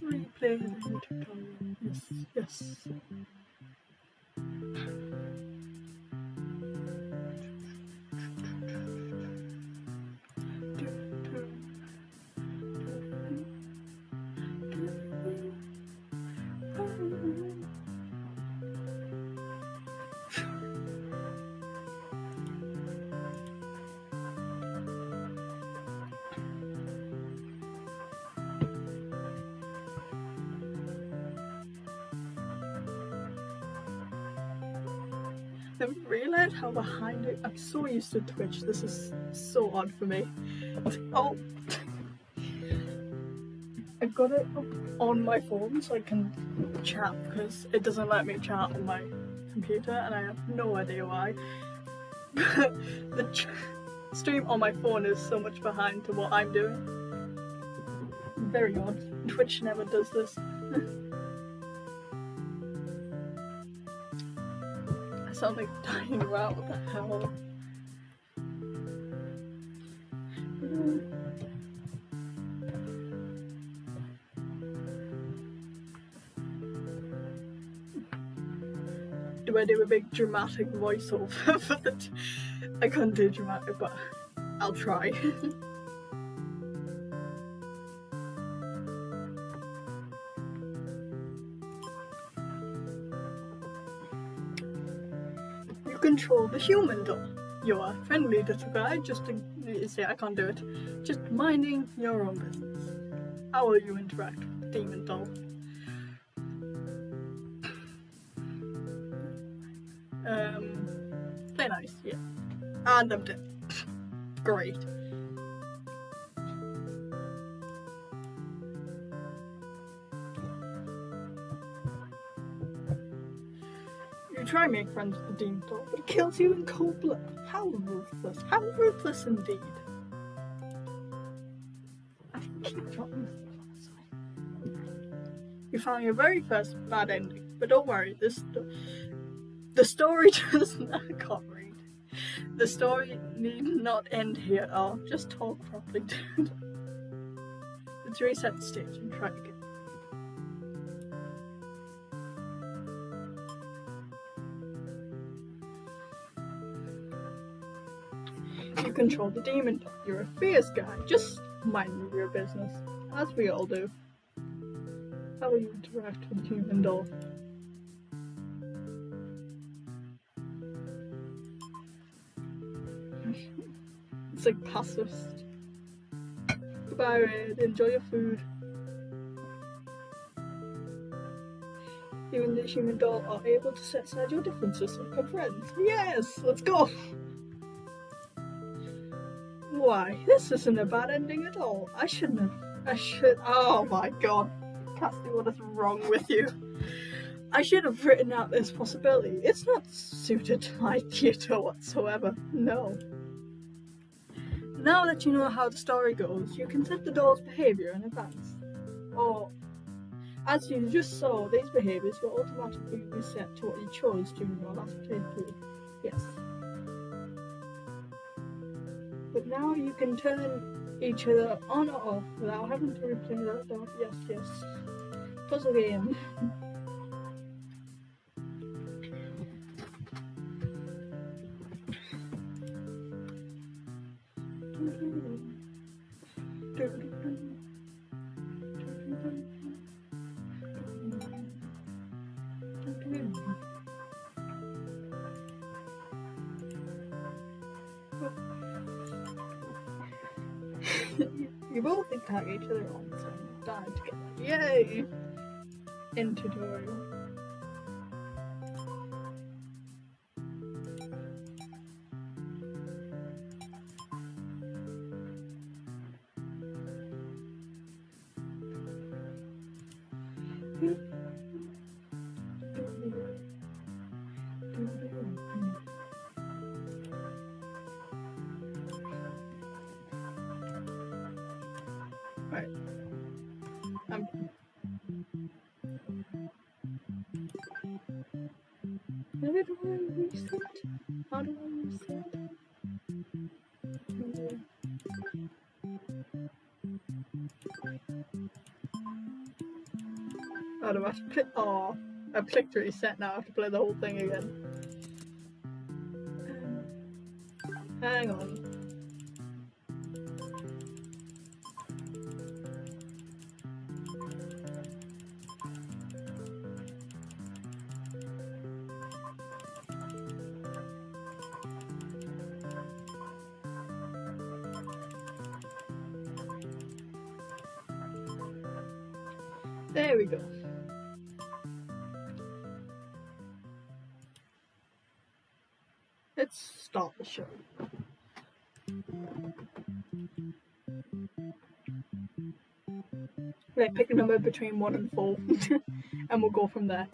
Replay the tutorial. Yes, yes. I realised how behind it. I'm so used to Twitch. This is so odd for me. Oh, I got it up on my phone so I can chat because it doesn't let me chat on my computer, and I have no idea why. But the stream on my phone is so much behind to what I'm doing. Very odd. Twitch never does this. I sound like dying around. What the hell? Do I do a big dramatic voiceover for the I couldn't do dramatic, but I'll try. You control the human doll. You're a friendly little guy, just to say I can't do it. Just minding your own business. How will you interact with the demon doll? Play nice, yeah. And I'm dead. Great. You try and make friends with the demon doll, but it kills you in cold blood. How ruthless. How ruthless indeed. I can keep dropping this. You found your very first bad ending, but don't worry, the story does not. I can't read. The story need not end here at all. Just talk properly, dude. Let's reset the stage and try again. You control the demon doll. You're a fierce guy. Just mind your business, as we all do. How will you interact with the demon doll? It's like pacifist. Goodbye, Red. Enjoy your food. You and the human doll are able to set aside your differences and become friends. Yes, let's go. Why, this isn't a bad ending at all. Oh my god. Cassie, what is wrong with you? I should have written out this possibility. It's not suited to my theatre whatsoever. No. Now that you know how the story goes, you can set the doll's behaviour in advance. Or, as you just saw, these behaviours will automatically be set to what you chose during your last playthrough. Yes. But now you can turn each other on or off without having to replay that doll. Yes, yes. Puzzle game. You both attack each other all the time. Die together. Yay! End tutorial. Right. How do I reset? How do I reset? God, I'm about to play. Oh, I've clicked reset now. I have to play the whole thing again. Hang on. There we go. Let's start the show. Right, pick a number between 1 and 4 and we'll go from there.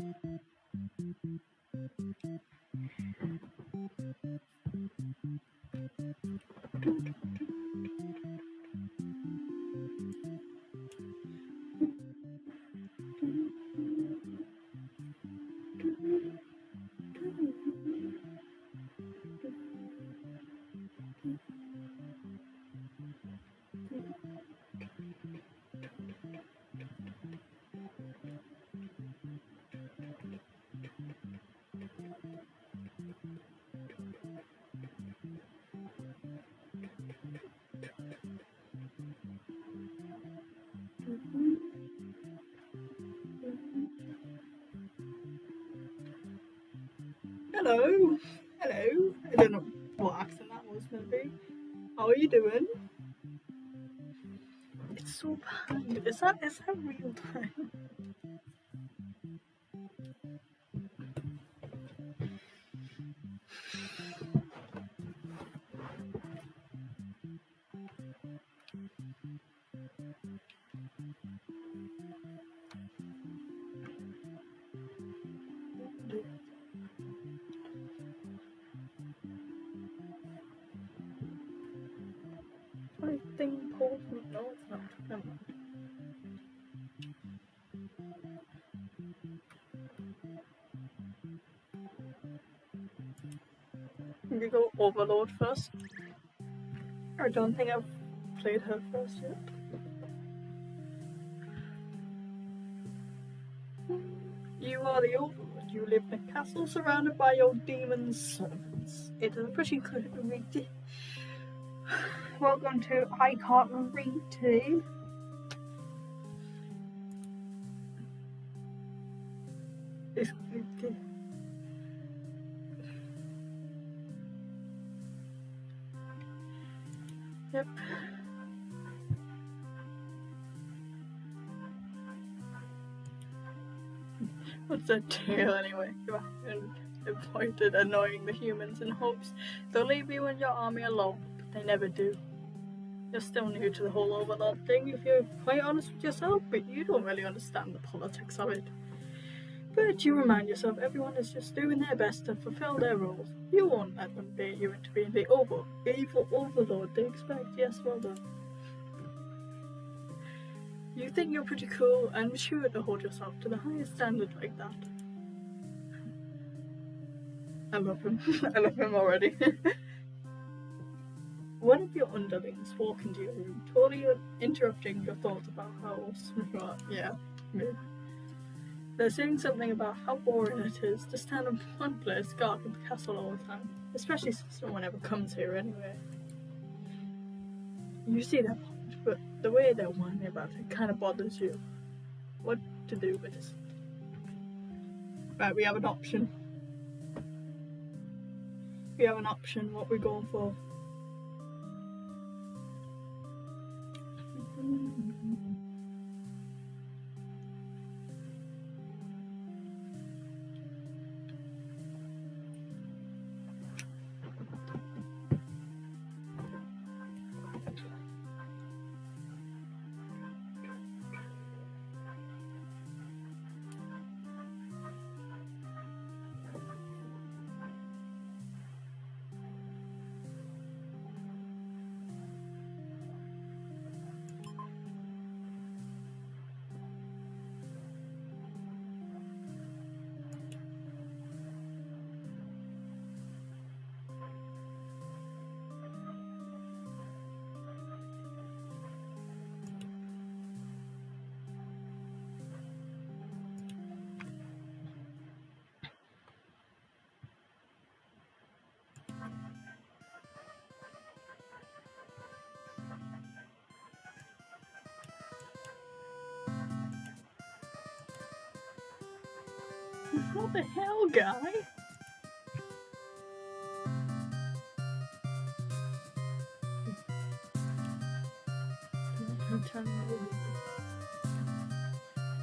Hello. Hello. I don't know what accent that was going to be. How are you doing? It's so bad. Is that real time? I think important. No, it's not. Never mind. Can we go Overlord first? I don't think I've played her first yet. You are the Overlord. You live in a castle surrounded by your demon servants. It is a pretty good read. Welcome to I Can't Read today. Yep. What's that tail anyway? And avoided annoying the humans in hopes they'll leave you and your army alone, but they never do. You're still new to the whole Overlord thing if you're quite honest with yourself, but you don't really understand the politics of it. But you remind yourself everyone is just doing their best to fulfill their roles. You won't let them bait you into being the evil Overlord they expect. Yes, well done. You think you're pretty cool and mature to hold yourself to the highest standard like that. I love him. I love him already. One of your underlings walk into your room, totally interrupting your thoughts about how awesome you are. Yeah, me. They're saying something about how boring it is to stand in one place guarding the castle all the time, especially since no one ever comes here anyway. You see their point, but the way they're whining about it kind of bothers you. What to do with this? Right, we have an option. What we're going for. What the hell, guy? I'm telling you,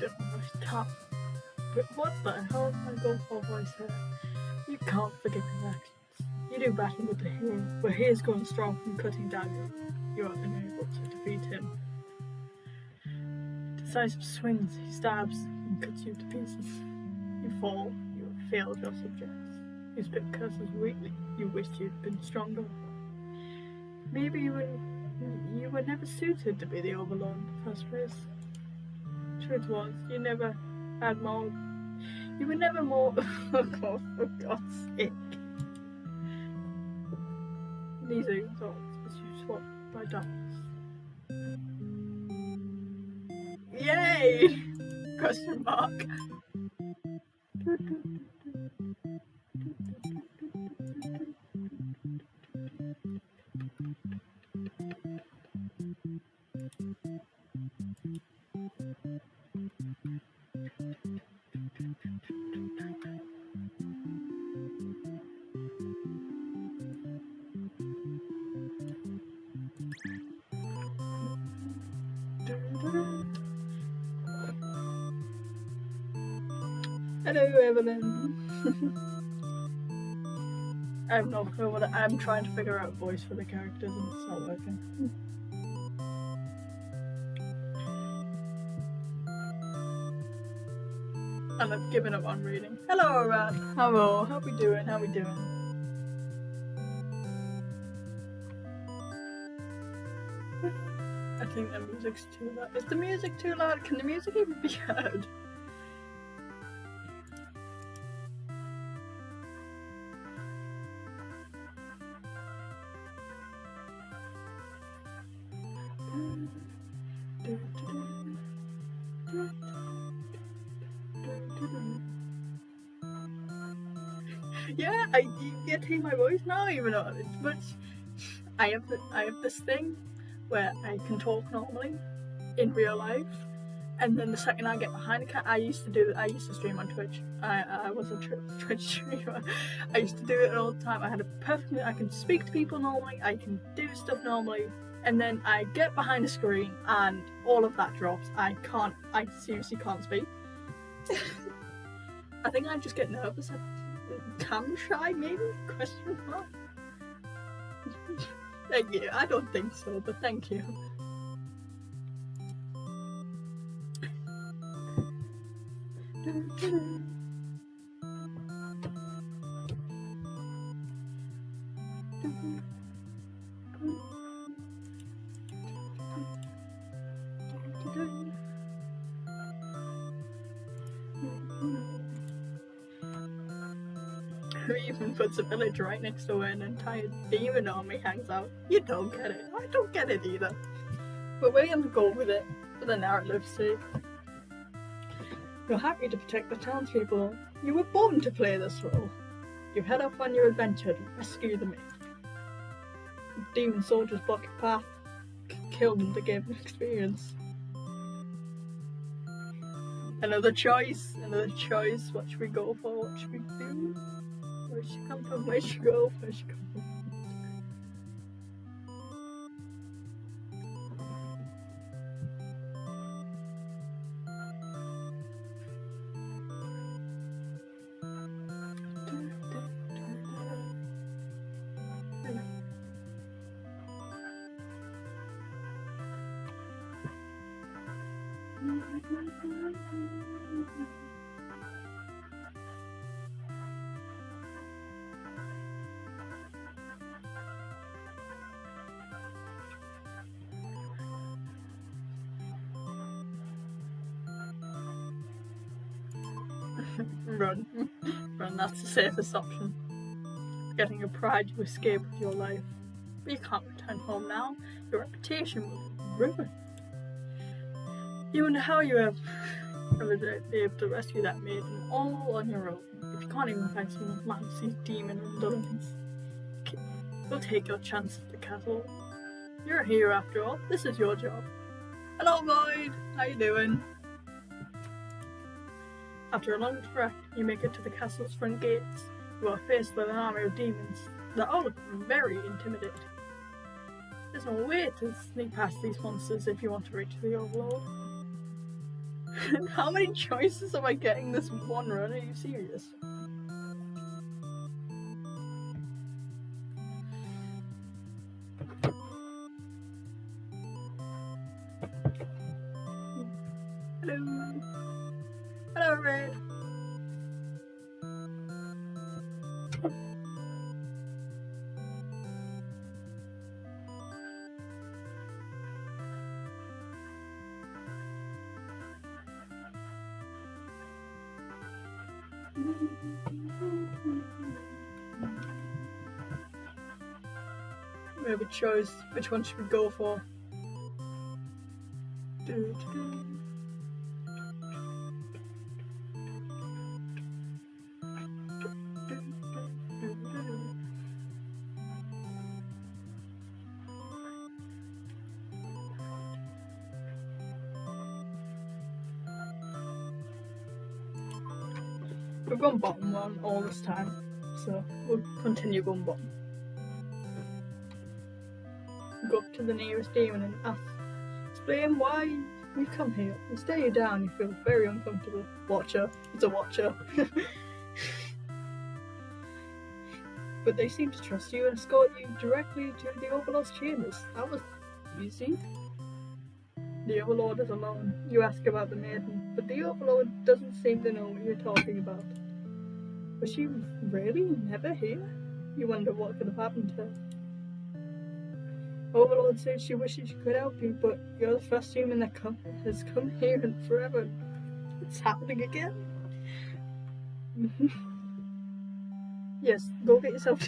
don't know what's top. But what the hell is my go-for voice here? You can't forget his actions. You do battle with the hero, but he is going strong from cutting daggers. You are unable to defeat him. Decisive swings, he stabs and cuts you to pieces. You fall, you have failed your subjects. You spit curses weakly, you wished you'd been stronger. Maybe you were never suited to be the Overlord in the first place. Truth was, you never had more. You were never more. Oh, for God's sake. These are your thoughts as you swap by dogs. Yay! Question mark. Hello, Evelyn. I have no clue what I'm trying to figure out voice for the characters and it's not working. And I've given up on reading. Hello, Rat. Hello. How we doing? How we doing? I think the music's too loud. Is the music too loud? Can the music even be heard? Yeah, you get to hear my voice now, even though it's much. I have this thing where I can talk normally in real life, and then the second I get behind the camera, I used to stream on Twitch. I was a Twitch streamer. I used to do it all the time. I can speak to people normally. I can do stuff normally, and then I get behind the screen, and all of that drops. I seriously can't speak. I think I just get nervous. Cam shy, maybe? Question mark. Thank you. I don't think so, but thank you. Who even puts a village right next to where an entire demon army hangs out? You don't get it. I don't get it either. But we're going to go with it for the narrative's sake. You're happy to protect the townspeople. You were born to play this role. You head off on your adventure to rescue the maid. Demon soldiers block your path. Kill them to give them experience. Another choice. What should we go for? What should we do? Where should she come from? Where should she go? Where should she come from? Run. Run, that's the safest option. Getting a pride you escape with your life. But you can't return home now. Your reputation will be ruined. You wonder how you have ever be able to rescue that maiden all on your own. If you can't even find someone to manage these demon undullions, you'll take your chance at the castle. You're a hero after all. This is your job. Hello, Void. How you doing? After a long trek, you make it to the castle's front gates. You are faced with an army of demons that all look very intimidating. There's no way to sneak past these monsters if you want to reach the Overlord. How many choices am I getting this one run? Are you serious? Hello. Hello, Red. We have a choice. Which one should we go for? We've gone bottom one all this time, so we'll continue going bottom. Go up to the nearest demon and ask, explain why you come here. You stare you down, you feel very uncomfortable. Watcher, it's a watcher. But they seem to trust you and escort you directly to the Overlord's chambers. That was easy. The Overlord is alone. You ask about the maiden, but the Overlord doesn't seem to know what you're talking about. Was she really never here? You wonder what could have happened to her. Overlord says she wishes she could help you, but you're the first human that has come here in forever. It's happening again. Yes, go get yourself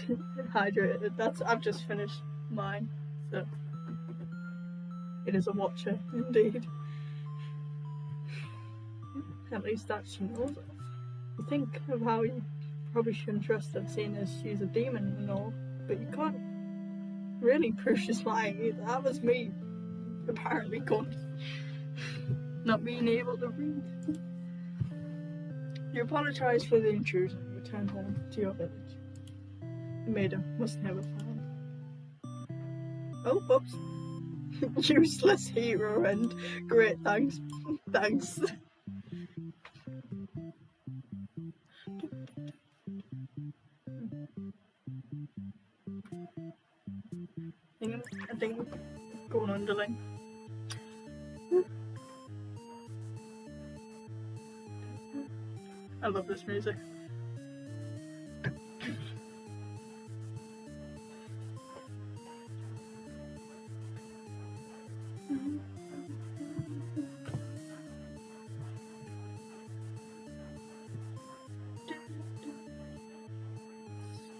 hydrated. I've just finished mine, so it is a watcher indeed. At least that she knows of. You think of how you probably shouldn't trust her, seeing as she's a demon and all, but you can't really prove she's lying either. That was me, apparently not being able to read. You apologise for the intrusion and return home to your village. The maiden was never found. Oh, whoops. Useless hero and great thanks. Thanks. I think going underling. I love this music.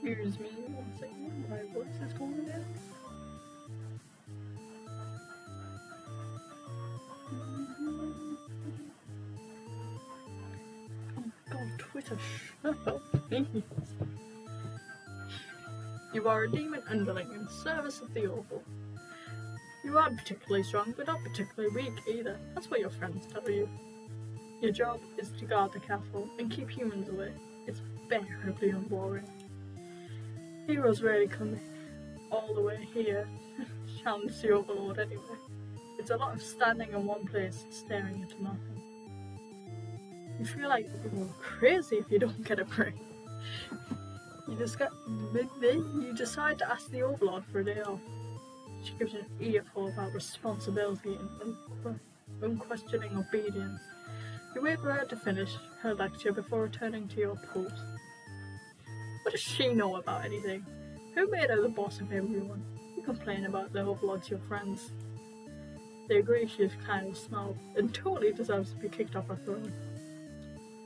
Excuse me, 1 second, my voice is going down. Twitter, shut up, please. You are a demon underling in service of the Oval. You aren't particularly strong, but not particularly weak either. That's what your friends tell you. Your job is to guard the castle and keep humans away. It's bearably unboring. Heroes rarely come all the way here to challenge the Overlord anyway. It's a lot of standing in one place, staring into nothing. You feel like you go crazy if you don't get a break. You decide to ask the Overlord for a day off. She gives you an earful about responsibility and unquestioning obedience. You wait for her to finish her lecture before returning to your post. What does she know about anything? Who made her the boss of everyone? You complain about the Overlord to your friends. They agree she is kind of snob and totally deserves to be kicked off her throne.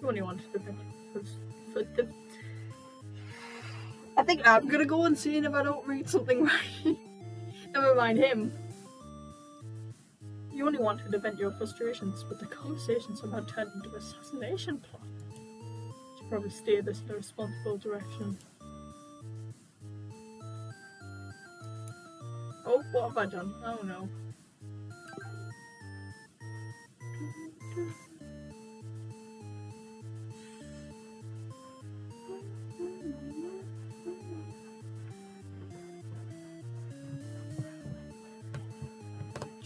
You only wanted to be for the... I think I'm gonna go and see if I don't read something right. Never mind him. You only wanted to vent your frustrations, but the conversation's about turned into an assassination plot. Should probably steer this in a responsible direction. Oh, what have I done? Oh no.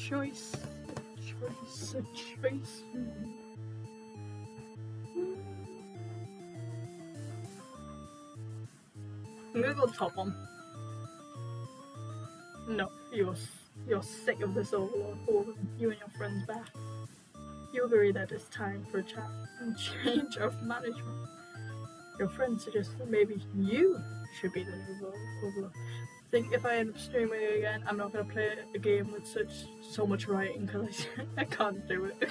choice. A choice. I'm gonna go top one. No, you're sick of this overload holding you and your friends back. You agree that it's time for a chat and change of management. Your friend suggests that maybe you should be the new overlord. I think if I end up streaming again, I'm not gonna play a game with so much writing because I can't do it.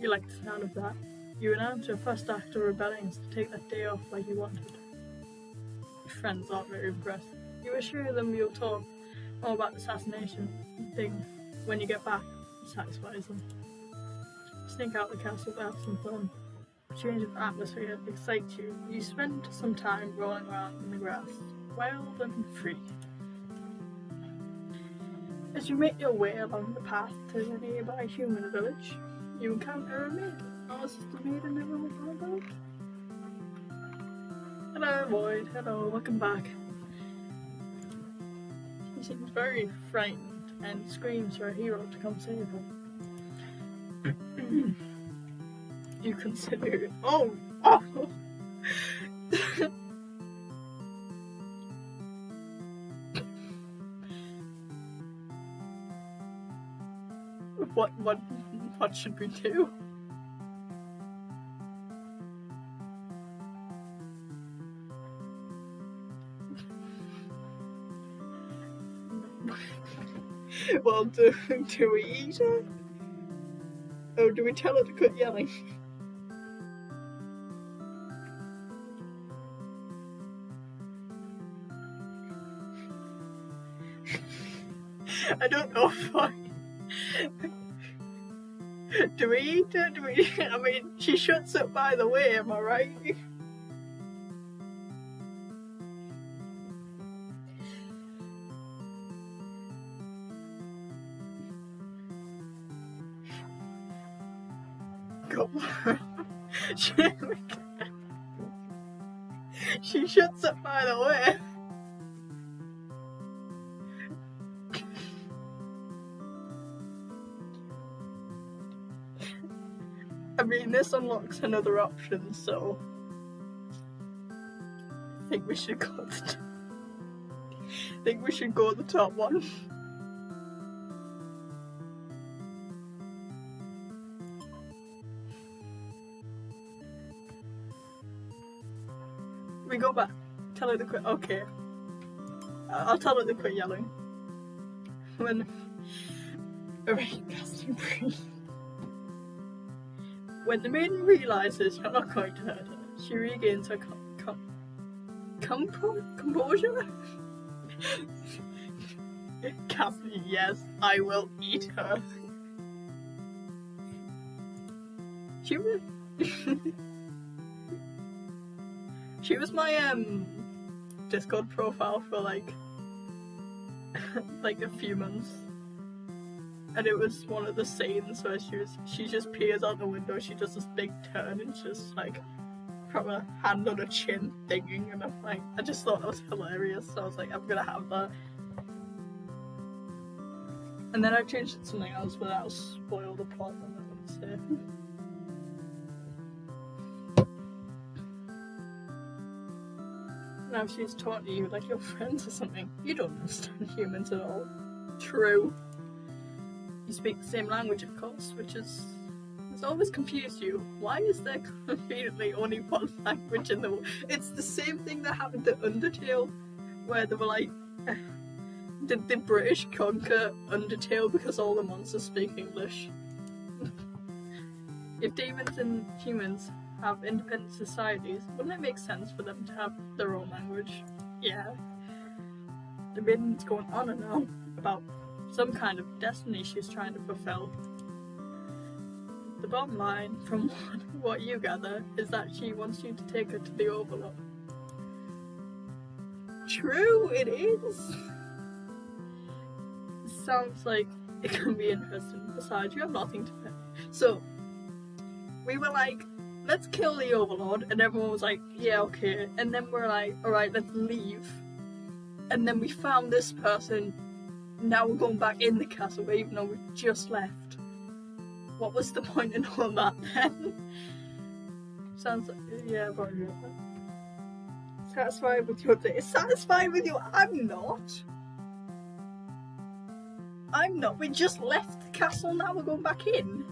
You like the sound of that? You announced your first act of rebellion is to take that day off like you wanted. Your friends aren't very impressed. You assure them you'll talk all about the assassination thing when you get back. It satisfies them. Sneak out the castle to have some fun. Change of atmosphere excites you. You spend some time rolling around in the grass, wild and free. As you make your way along the path to the nearby human village, you encounter a maiden. Oh, is this the maiden everyone was on about? Hello, Void. Hello, welcome back. She seems very frightened and screams for a hero to come save her. You consider it. Oh! What should we do? Well, do we eat her? Or do we tell her to quit yelling? I don't know if do we eat her? I mean, she shuts up by the way, am I right? Go on. She shuts up by the way. I mean, this unlocks another option, so I think we should go the top one. We go back. Tell her to quit. Okay. I'll tell her to quit yelling. When the maiden realizes you're not going to hurt her, she regains her composure. Cassie, yes, I will eat her. She was my Discord profile for like a few months, and it was one of the scenes where she just peers out the window, she does this big turn and just like proper hand on her chin thinking, and I'm like, I just thought that was hilarious, so I was like, I'm gonna have that. And then I changed it to something else, but that'll spoil the plot and I wouldn't say. Now she's talking to you like you're friends or something. You don't understand humans at all. True. You speak the same language, of course, which has always confused you. Why is there conveniently only one language in the world? It's the same thing that happened to Undertale, where they were like, did the British conquer Undertale because all the monsters speak English? If demons and humans have independent societies, wouldn't it make sense for them to have their own language? Yeah. The maiden's going on and on about some kind of destiny she's trying to fulfill. The bottom line, from what you gather, is that she wants you to take her to the Overlook. True, it is! It sounds like it can be interesting. Besides, you have nothing to pay. So, we were like, let's kill the Overlord, and everyone was like, yeah, okay. And then we're like, alright, let's leave. And then we found this person now we're going back in the castle even though we just left. What was the point in all that then? Sounds like, yeah, probably. Satisfied with your day. Satisfied with you? I'm not. We just left the castle, now we're going back in.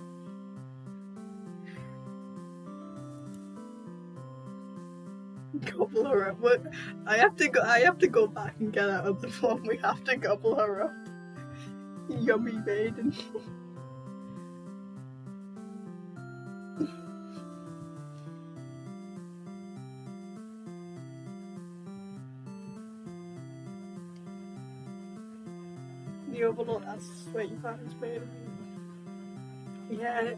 Gobble her up. I have to go back and get out of the phone. We have to gobble her up. Yummy maiden. The Overlord has sweaty pants, baby. Yeah,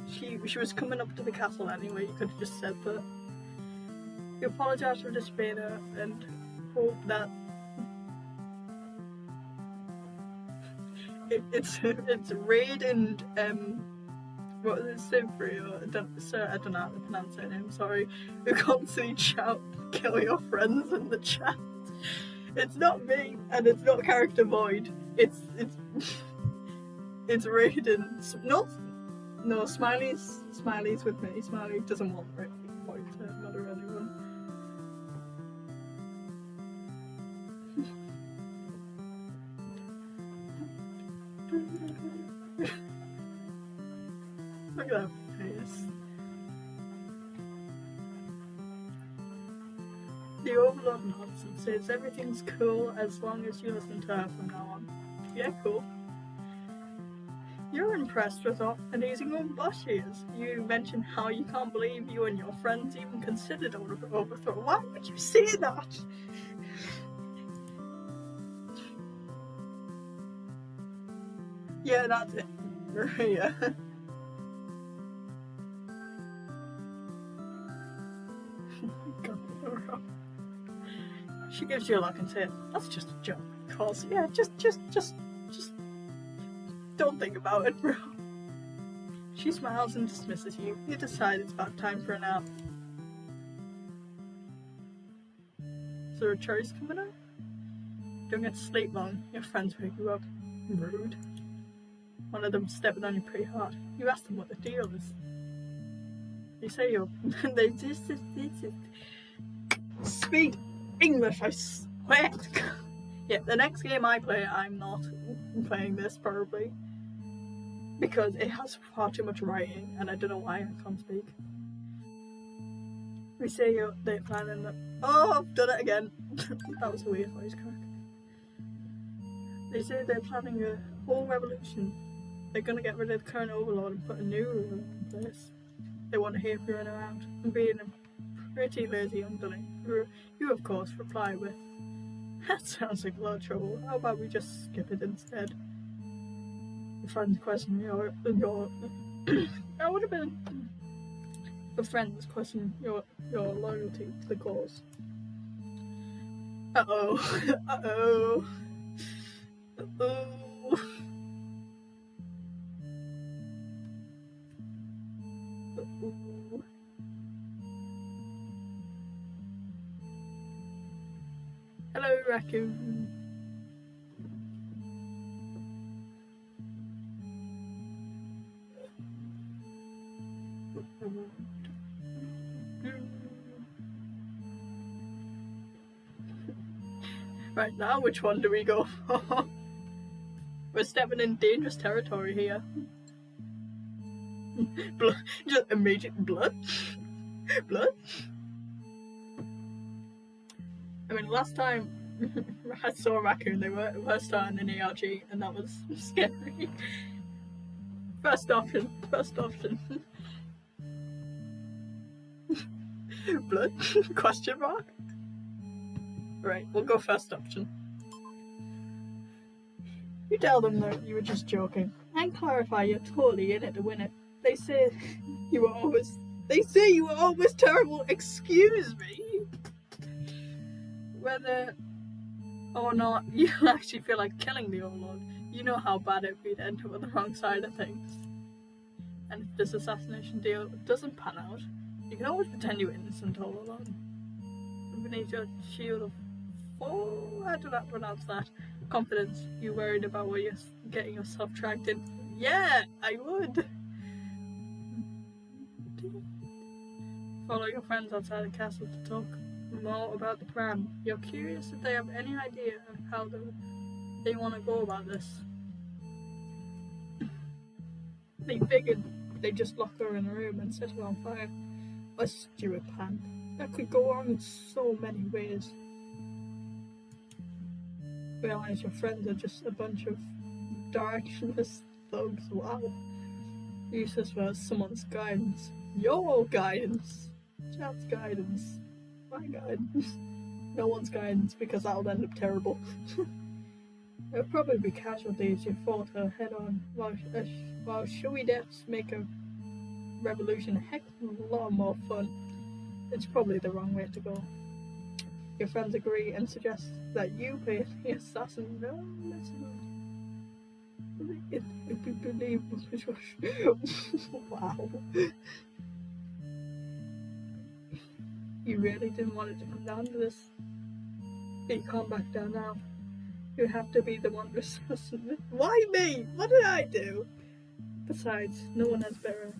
she was coming up to the castle anyway. You could have just said that. You apologise for disobeying her and hope that it's Raid and what is it, Sivri, or I don't know how to pronounce her name, sorry, who constantly shout kill your friends in the chat. It's not me and it's not character void. It's Raid and no Smiley's with me. Smiley doesn't want Raid void to murder anyone. Look at that face. The Overlord nods and says everything's cool as long as you listen to her from now on. Yeah, cool. You're impressed with how amazing old boss she is. You mentioned how you can't believe you and your friends even considered overthrow. Why would you say that? Yeah, that's it. Yeah. She gives you a look and says, that's just a joke. Of course, yeah, just don't think about it, bro. She smiles and dismisses you. You decide it's about time for a nap. Is there a choice coming up? Don't get to sleep long. Your friends wake you up. Rude. One of them stepping on you pretty hard. You ask them what the deal is. You say you're... they just speak English, I swear to God. Yeah, the next game I play, I'm not playing this probably. Because it has far too much writing and I don't know why I can't speak. We say they're planning that. Oh, I've done it again. That was a weird voice crack. They say they're planning a whole revolution. They're gonna get rid of the current overlord and put a new ruler in place. They want to hear you run around and being a pretty lazy underling. You of course reply with, that sounds like a lot of trouble. How about we just skip it instead? Your friend's question your that would have been the friend's question your loyalty to the cause. Uh-oh. Uh-oh. Uh-oh. Uh-oh. Hello, raccoon. Right now, which one do we go for? We're stepping in dangerous territory here. Blood, just immediate blood? Blood? I mean, last time I saw a raccoon, they were starting an ARG, and that was scary. First option. Blood? Question mark? Right, we'll go first option. You tell them that you were just joking, and clarify you're totally in it to win it. They say you were always terrible. Excuse me. Whether or not you actually feel like killing the Overlord, you know how bad it would be to end up on the wrong side of things. And if this assassination deal doesn't pan out, you can always pretend you're innocent all along. Beneath your shield of I do not pronounce that. confidence. You worried about what you're getting yourself dragged in? Yeah, I would. Follow your friends outside the castle to talk more about the plan. You're curious if they have any idea of how they want to go about this. They figured they'd just lock her in a room and set her on fire. A stupid plan. That could go wrong in so many ways. Realize your friends are just a bunch of directionless thugs. Wow. Useless for someone's guidance. Your guidance. Chad's guidance. My guidance. No one's guidance, because that'll end up terrible. There'll probably be casualties. You fought her head on, while showy deaths make a revolution a heck of a lot more fun. It's probably the wrong way to go. Your friends agree and suggest that you play the assassin. No, that's not. It be believable. Wow. You really didn't want it to come down to this. But you can't back down now. You have to be the one to assassinate. Why me? What did I do? Besides, no one has better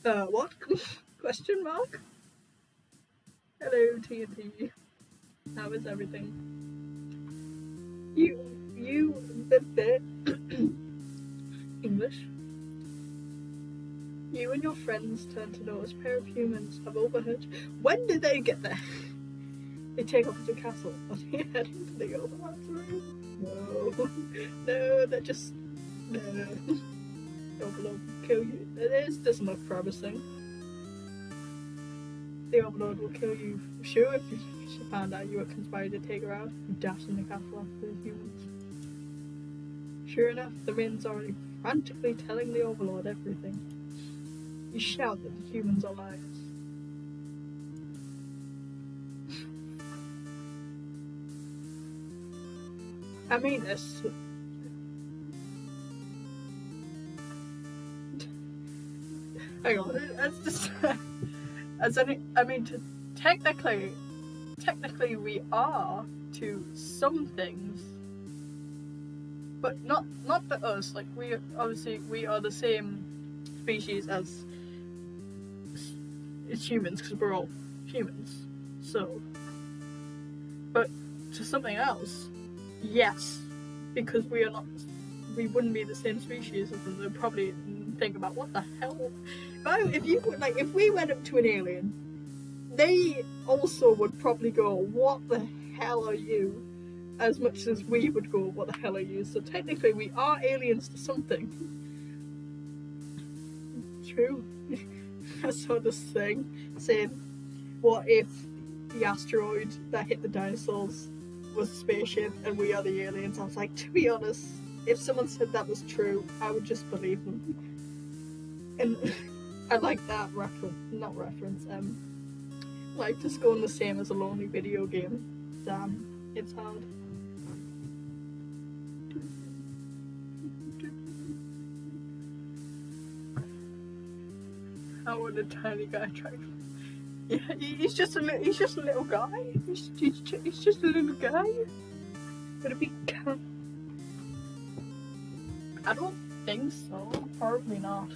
idea. What? Question mark? Hello, TNT. How is everything? English. You and your friends turn to notice a pair of humans have overheard. When did they get there? They take off to the castle. Are they heading to the Overlord's room? No. No, they're just... No. Overlord will kill you. This doesn't look promising. The Overlord will kill you for sure if she found out you were conspiring to take her out. You dash in the castle after the humans. Sure enough, the men's already frantically telling the Overlord everything. You shout that the humans are liars. I mean this. Hang on, that's just... technically we are to some things, but not to us. Like, we are the same species as humans, because we're all humans. So, but to something else, yes, because we wouldn't be the same species as them. They'd probably think about, what the hell? If we went up to an alien, they also would probably go, what the hell are you? As much as we would go, what the hell are you? So technically we are aliens to something. True. I saw this thing saying, what if the asteroid that hit the dinosaurs was a spaceship and we are the aliens? I was like, to be honest, if someone said that was true, I would just believe them. And I like that reference. Life is going the same as a lonely video game. Damn, it's hard. How would a tiny guy try? Yeah, he's just a little guy. He's just a little guy. Would it be cat? I don't think so. Probably not.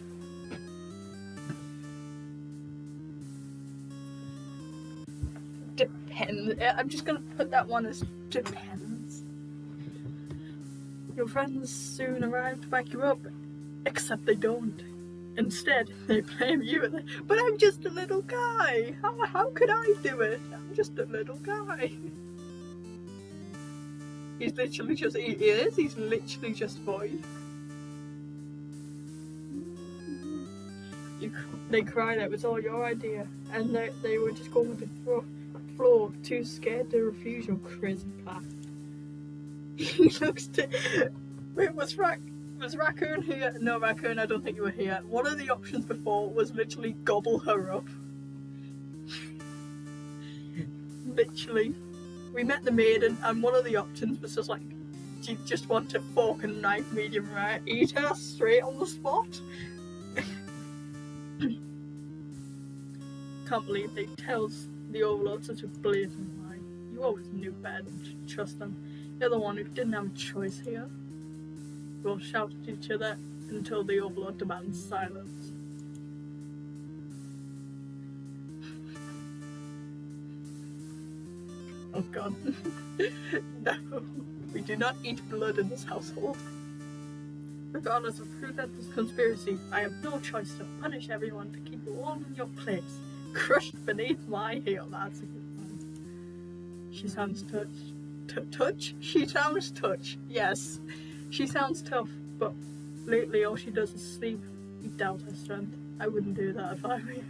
Depends. I'm just gonna put that one as depends. Your friends soon arrive to back you up, except they don't. Instead, they blame you. But I'm just a little guy. How could I do it? I'm just a little guy. He's literally just. He is. He's literally just void. They cried out it was all your idea, and they were just going with the floor, too scared to refuse your crazy plan. He looks to. Wait, was Raccoon here? No, Raccoon, I don't think you were here. One of the options before was literally gobble her up. Literally. We met the maiden, and one of the options was just like, do you just want a fork and knife, medium rare? Eat her straight on the spot? Can't believe they tells the Overlord such a blatant lie. You always knew better than to trust them. You're the one who didn't have a choice here. We all shout at each other until the Overlord demands silence. Oh god. No, we do not eat blood in this household. Regardless of who led this conspiracy, I have no choice to punish everyone to keep you all in your place, crushed beneath my heel. That's a good one. She sounds touch? She sounds touch. Yes, she sounds tough, but lately all she does is sleep. You doubt her strength. I wouldn't do that if I were you.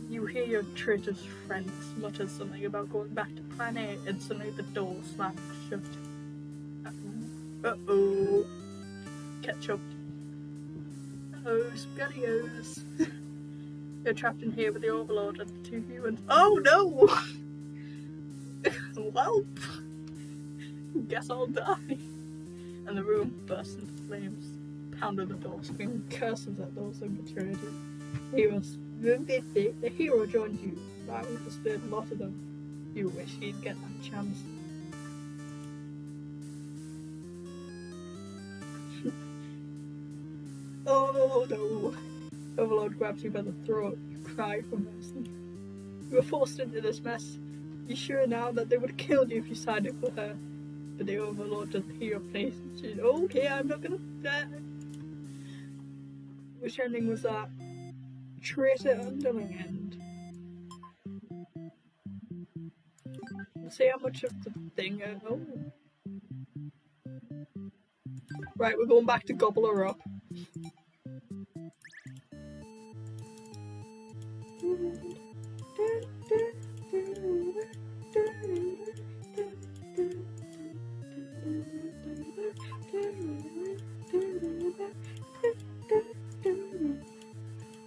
You hear your traitorous friends mutter something about going back to Plan A, and suddenly the door slams shut. Uh-oh. Ketchup. Uh-oh, SpaghettiOs. You're trapped in here with the Overlord and the two humans. Oh no! Well, guess I'll die. And the room bursts into flames. Pound on the door, screaming curses at those who betrayed you. The hero joined you. That was the spirit lot of them. You wish he'd get that chance. Oh no! Overlord grabs you by the throat. You cry for mercy. You were forced into this mess. You're sure now that they would have killed you if you sided with her. But the Overlord doesn't hear your place. She's okay, I'm not gonna die. Which ending was that? Traitor underling end. Let's see how much of the thing I know. Right, we're going back to gobble her up.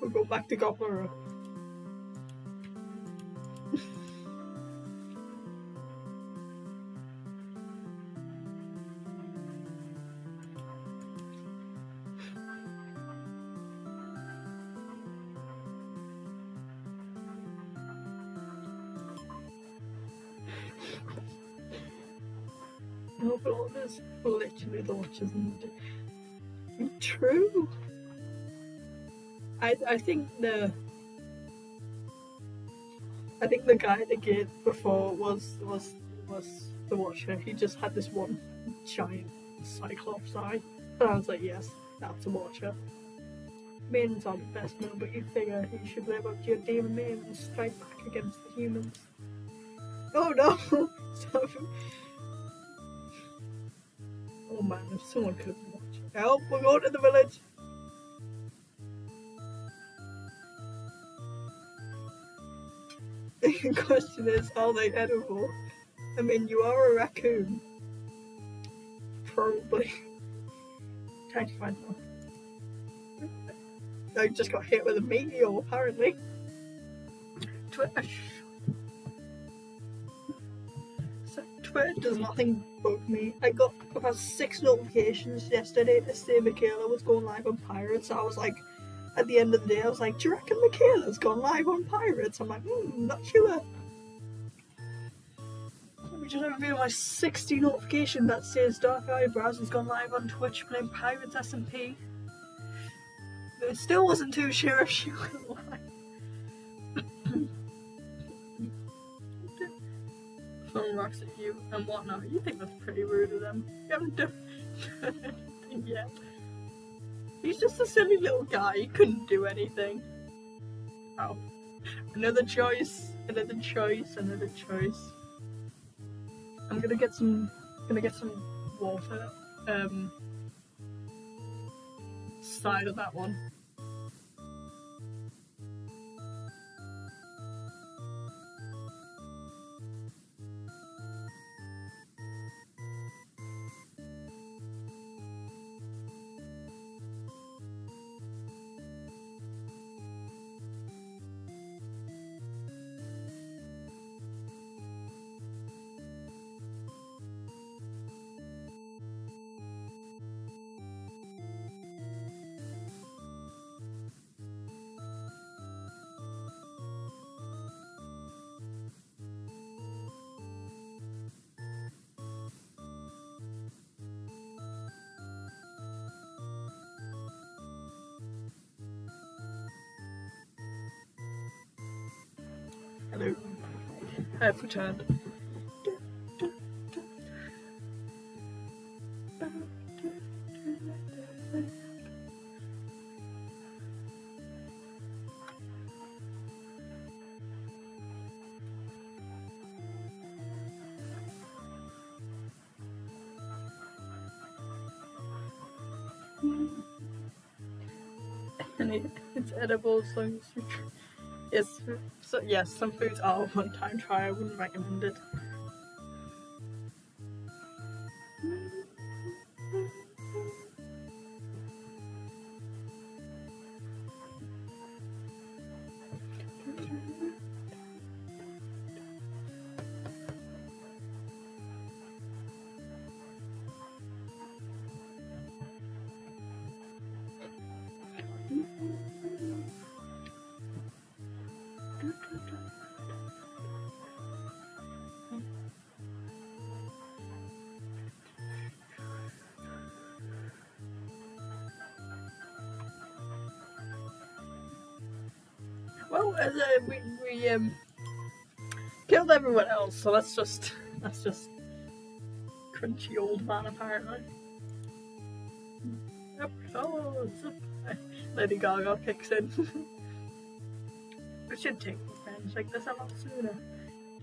We'll go back to gobble her up. Overlord is literally the Watchers and true. I think the guy they gave before was the Watcher. He just had this one giant Cyclops eye, and I was like, yes, that's a Watcher. Maidens aren't the best known, but you figure you should live up to your demon name and strike back against the humans. Oh no! Stop. Oh man, if someone could have watched. Help, we're going to the village! The question is, are they edible? I mean, you are a raccoon. Probably. Trying to find one. I just got hit with a meteor, apparently. Twitter. So Twitter does nothing bug me. I got about 6 notifications yesterday to say Michaela was going live on Pirates. I was like, at the end of the day, I was like, do you reckon Michaela's gone live on Pirates? I'm like, not sure. Let me just reveal my 60 notification that says Dark Eyebrows has gone live on Twitch playing Pirates SMP. But I still wasn't too sure if she was live. Someone rocks at you and whatnot. You think that's pretty rude of them. You haven't done anything yet. He's just a silly little guy, he couldn't do anything. Oh. Another choice, another choice, another choice. I'm gonna get some water. Side of that one. Hello. I have returned. And it's edible, so yes, so yes, some foods are a one-time try. I wouldn't recommend it. Well, we killed everyone else, so that's just crunchy old man apparently. Yep. Oh, Lady Gaga kicks in. We should take revenge like this a lot sooner.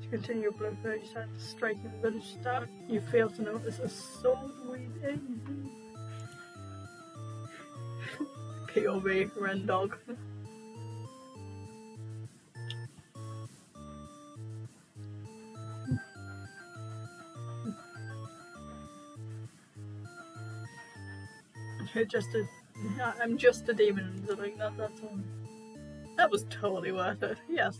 To continue your blood, you start striking the village down. You fail to notice a sword within. POV, Ren Dog. I'm just a demon, so like that's all. That was totally worth it, yes.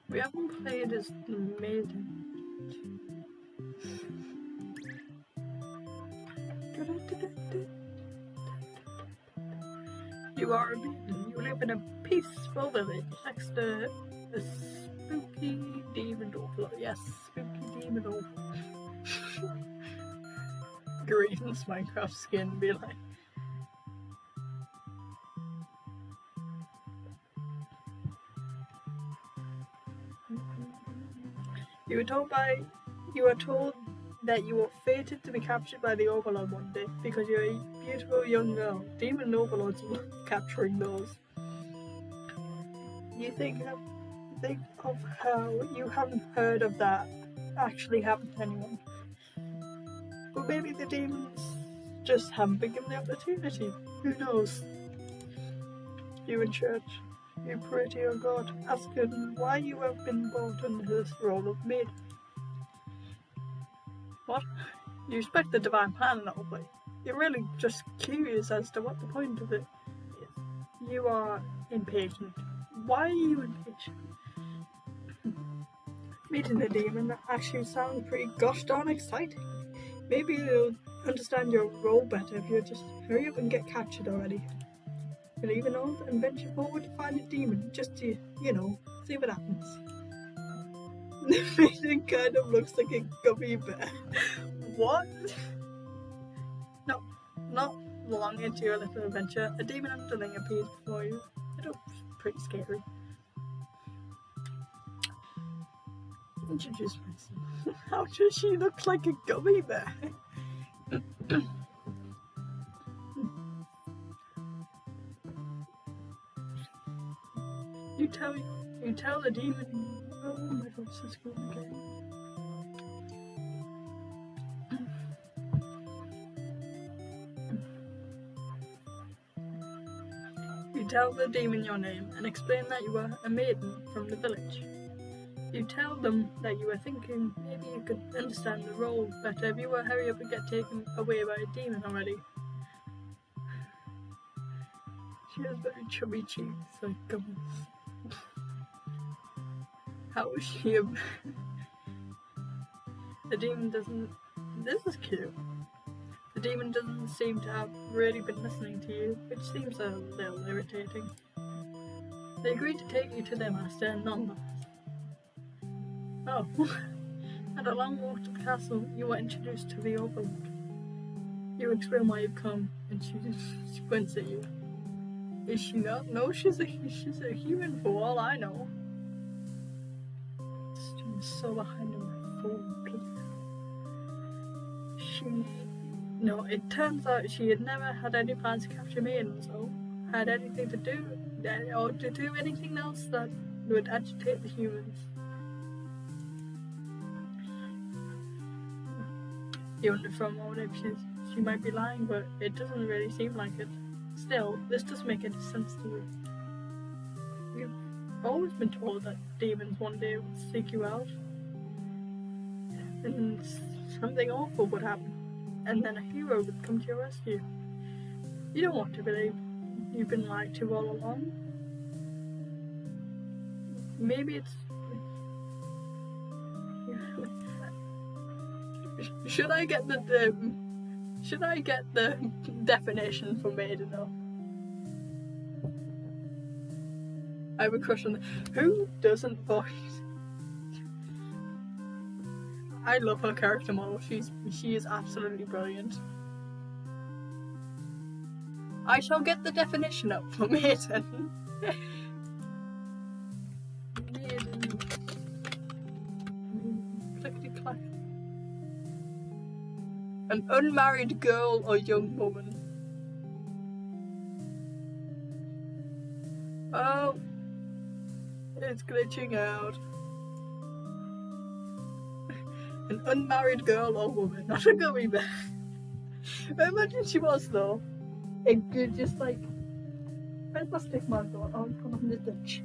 We haven't played as the maiden. You are a maiden. You live in a peaceful village next to a spooky demon overlord. Yes, spooky demon overlord. Greens Minecraft skin be like. You were told that you were fated to be captured by the Overlord one day because you're a beautiful young girl. Demon Overlords love capturing those. You think of how you haven't heard of that actually happened to anyone. But maybe the demons just haven't been given the opportunity. Who knows? You in church, you pray to your God, ask him why you have been brought into this role of maid. What? You respect the divine plan and all, but you're really just curious as to what the point of it is. You are impatient. Why are you impatient? Meeting the demon actually sounds pretty gosh darn exciting. Maybe you'll understand your role better if you just hurry up and get captured already. You'll even know and venture forward to find a demon just to, see what happens. The maiden kind of looks like a gummy bear. What? No, not long into your little adventure, a demon underling appears before you. It looks pretty scary. Introduce myself. How does she look like a gummy bear? You tell the demon. Oh my god, this is good again. You tell the demon your name and explain that you are a maiden from the village. You tell them that you were thinking maybe you could understand the role better if you were hurry up and get taken away by a demon already. She has very chubby cheeks like gummies. How is she a... The demon doesn't... This is cute. The demon doesn't seem to have really been listening to you, which seems a little irritating. They agreed to take you to their master and none the master. Oh. At a long walk to the castle, you were introduced to the overlord. You explain why you've come, and she squints at you. Is she not? No, she's a human for all I know. She's so behind him, No, it turns out she had never had any plans to capture me and so had anything to do, or to do anything else that would agitate the humans. You wonder for a moment if she might be lying, but it doesn't really seem like it. Still, this doesn't make any sense to you. You've always been told that demons one day would seek you out, and something awful would happen, and then a hero would come to your rescue. You don't want to believe you've been lied to all along. Maybe it's... Should I get the definition for maiden though? I have a crush on who doesn't voice. I love her character model. She is absolutely brilliant. I shall get the definition up for maiden. Maiden. Clickety clack. An unmarried girl or young woman. Oh, it's glitching out. An unmarried girl or woman, not a gummy bear. Imagine she was though. It could just like, where's my stick man going? Oh, it's gone on the ditch.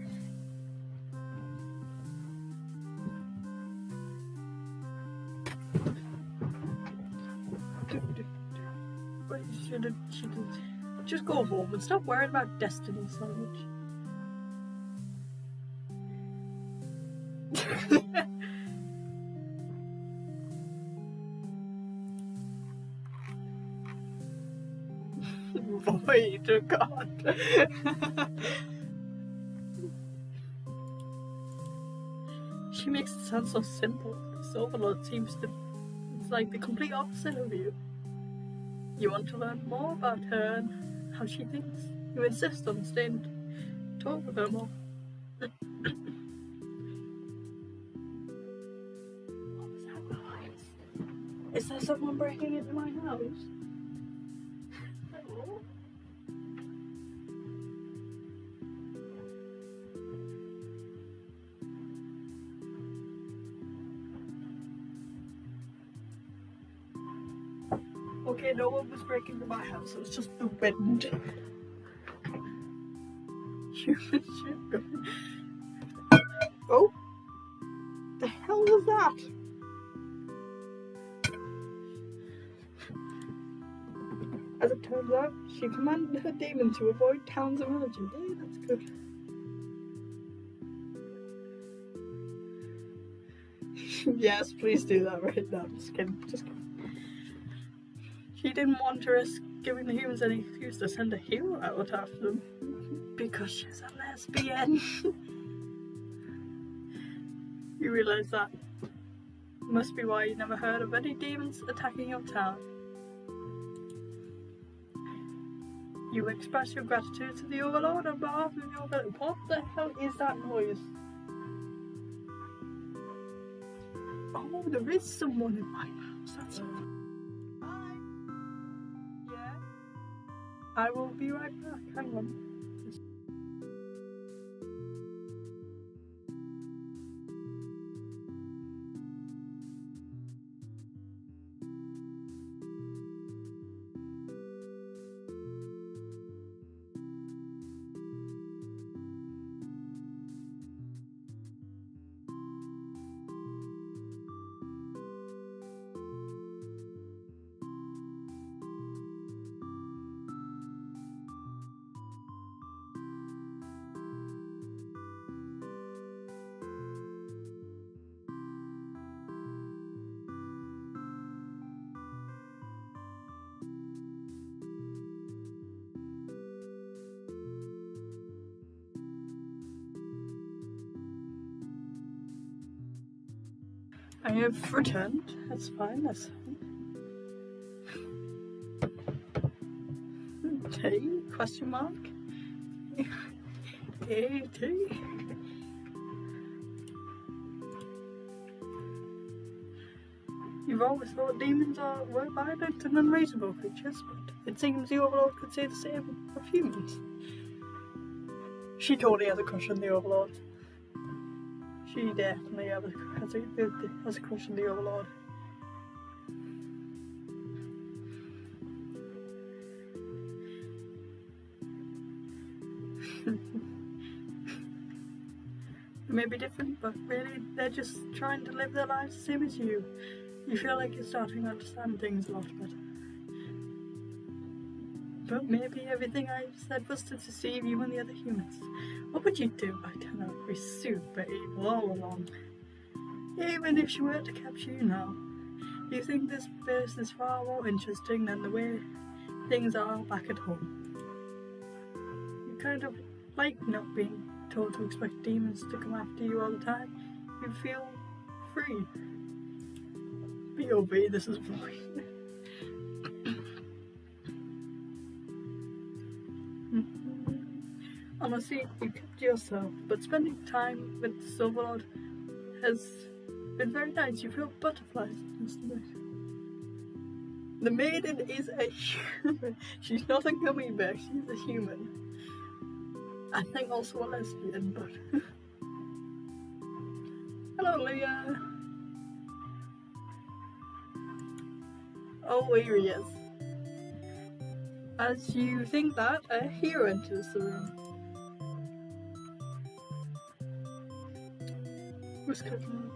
But should just go home and stop worrying about destiny so much. Boy to God. She makes it sound so simple. This overlord seems to... It's like the complete opposite of you. You want to learn more about her and how she thinks. You insist on staying to talk with her more. What was that noise? Is there someone breaking into my house? Hello? Okay, no one was breaking into my house, it was just the wind. Human ship. Oh! The hell was that? As it turns out, she commanded her demon to avoid towns and villages. Hey, that's good. Yes, please do that right now. Just kidding. She didn't want to risk giving the humans any excuse to send a hero out after them. Because she's a lesbian. You realise that must be why you never heard of any demons attacking your town. You express your gratitude to the Overlord on behalf of your village. What the hell is that noise? Oh, there is someone in my house. That's hi. Yeah. I will be right back. Hang on. I have returned. That's fine. That's fine. T? Question mark? A-T? You've always thought demons were violent and unreasonable creatures, but it seems the Overlord could say the same of humans. She totally has a crush on the Overlord. She definitely has a crush on the Overlord. It may be different, but really they're just trying to live their lives the same as you. You feel like you're starting to understand things a lot better. But maybe everything I said was to deceive you and the other humans. What would you do? I don't know, be super evil all along. Even if she were to capture you now, do you think this place is far more interesting than the way things are back at home? You kind of like not being told to expect demons to come after you all the time. You feel free. B.O.B. This is fine. Honestly, you kept to yourself, but spending time with the Silverlord has been very nice. You feel butterflies in your stomach. The maiden is a human. She's not a gummy bear, she's a human. I think also a lesbian, but... Hello, Leah. Oh, here he is. As you think that, a hero enters the room. Who's cooking?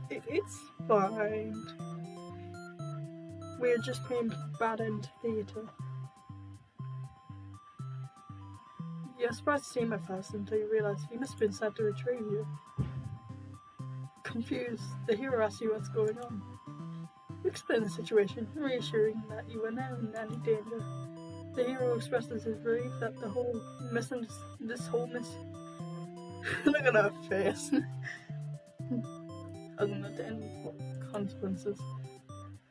It's fine. We're just playing Bad End Theatre. You're surprised to see me first until you realise he must have been sent to retrieve you. Confused, the hero asks you what's going on. You explain the situation, reassuring that you are now in any danger. The hero expresses his relief that look at her face. Hasn't had any consequences.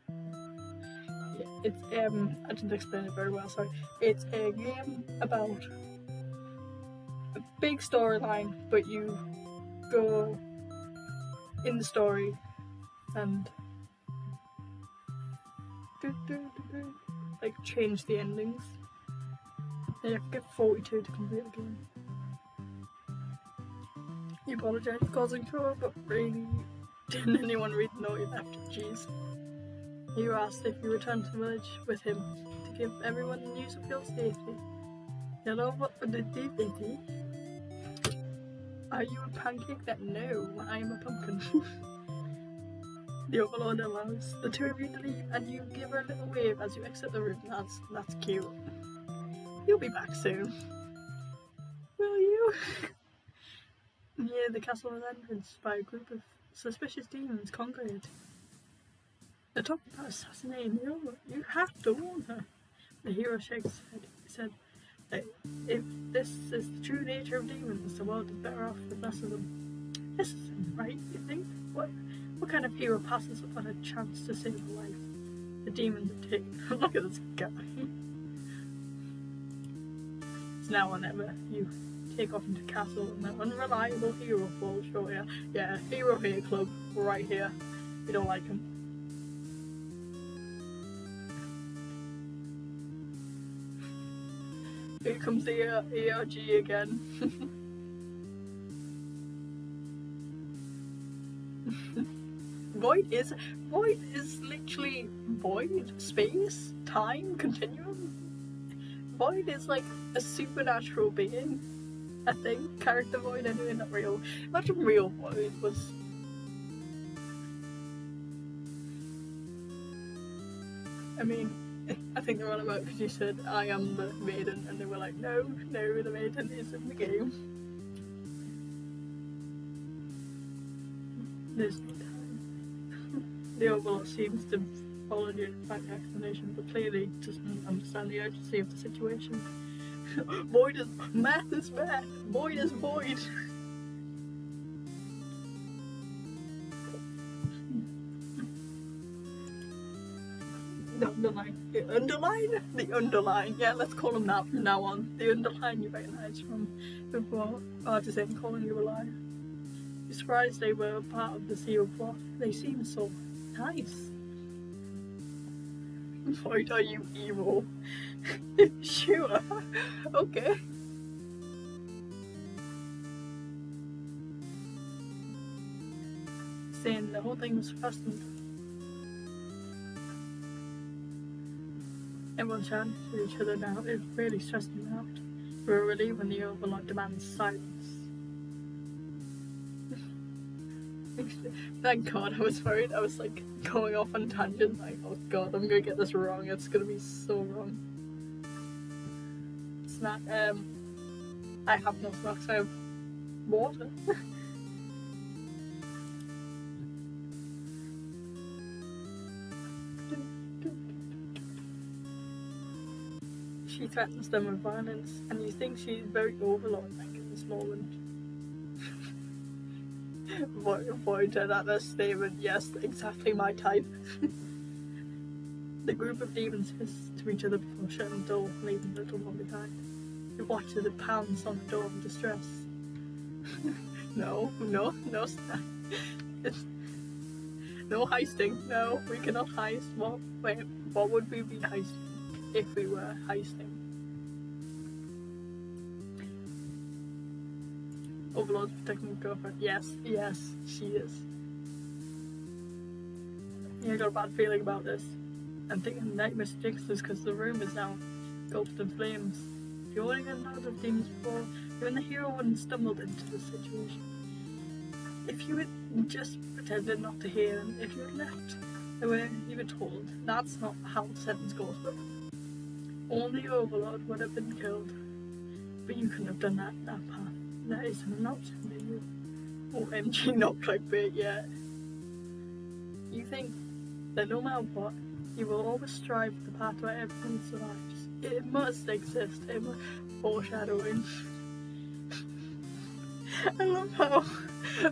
Yeah, it's I didn't explain it very well, sorry. It's a game about a big storyline, but you go in the story and like change the endings. And you have to get 42 to complete the game. You apologise for causing trouble, but really didn't anyone read the note you left? Jeez. You asked if you returned to the village with him to give everyone the news of your safety. Hello, what did they? Are you a pancake? That no, I am a pumpkin. The Overlord allows the two of you to leave, and you give her a little wave as you exit the room. That's cute. You'll be back soon. Will you? Near the castle's entrance, by a group of suspicious demons congregate. They're talking about assassinating the Overlord. You have to warn her. The hero shakes his head. He said, if this is the true nature of demons, the world is better off with less of them. This isn't right, you think? What kind of hero passes up on a chance to save a life? The demons are taken. Look at this guy. It's now or never. You take off into the castle and the unreliable hero falls short here. Yeah, hero here club, right here. You don't like him. Here comes the ERG again. Void is literally void, space, time, continuum. Void is like a supernatural being, I think. Character Void anyway, not real. Imagine real Void was... I mean, I think they're on about because you said, I am the maiden, and they were like, no, the maiden is in the game. There's no time. The Overlord seems to follow your back explanation, but clearly doesn't understand the urgency of the situation. Void is math, void is void. underline. The underline. Yeah, let's call him that from now on. The underline you recognise from before Artisan calling you a liar. You're surprised they were part of the zero plot. They seem so nice. Void, are you evil? Sure. Okay. Saying the whole thing was fastened. Everyone's shouting to each other now. It's really stressing me out. We're relieved when the Overlord demands silence. Thank God, I was worried. I was like going off on tangents, like, oh God, I'm gonna get this wrong. It's gonna be so wrong. Snack. I have no snacks. I have water. She threatens them with violence, and you think she's very overlord-like in this moment. Voided at this statement, yes, exactly my type. The group of demons hiss to each other before shutting the door, leaving the little one behind. You watch as it pounds on the door in distress. No, no heisting. No, we cannot heist. What would we be heisting if we were heisting? Overlord's protecting the girlfriend. Yes, she is. Yeah, I got a bad feeling about this. I'm thinking nightmare jinxes because the room is now engulfed in flames. If you only had known of things before, you and the hero wouldn't stumbled into this situation. If you had just pretended not to hear and if you had left the way you were told, that's not how the sentence goes, but only Overlord would have been killed. But you couldn't have done that path. That is not you. OMG, not clickbait yet. You think that no matter what, you will always strive for the path where everyone survives. It must exist. It must. Foreshadowing. I love how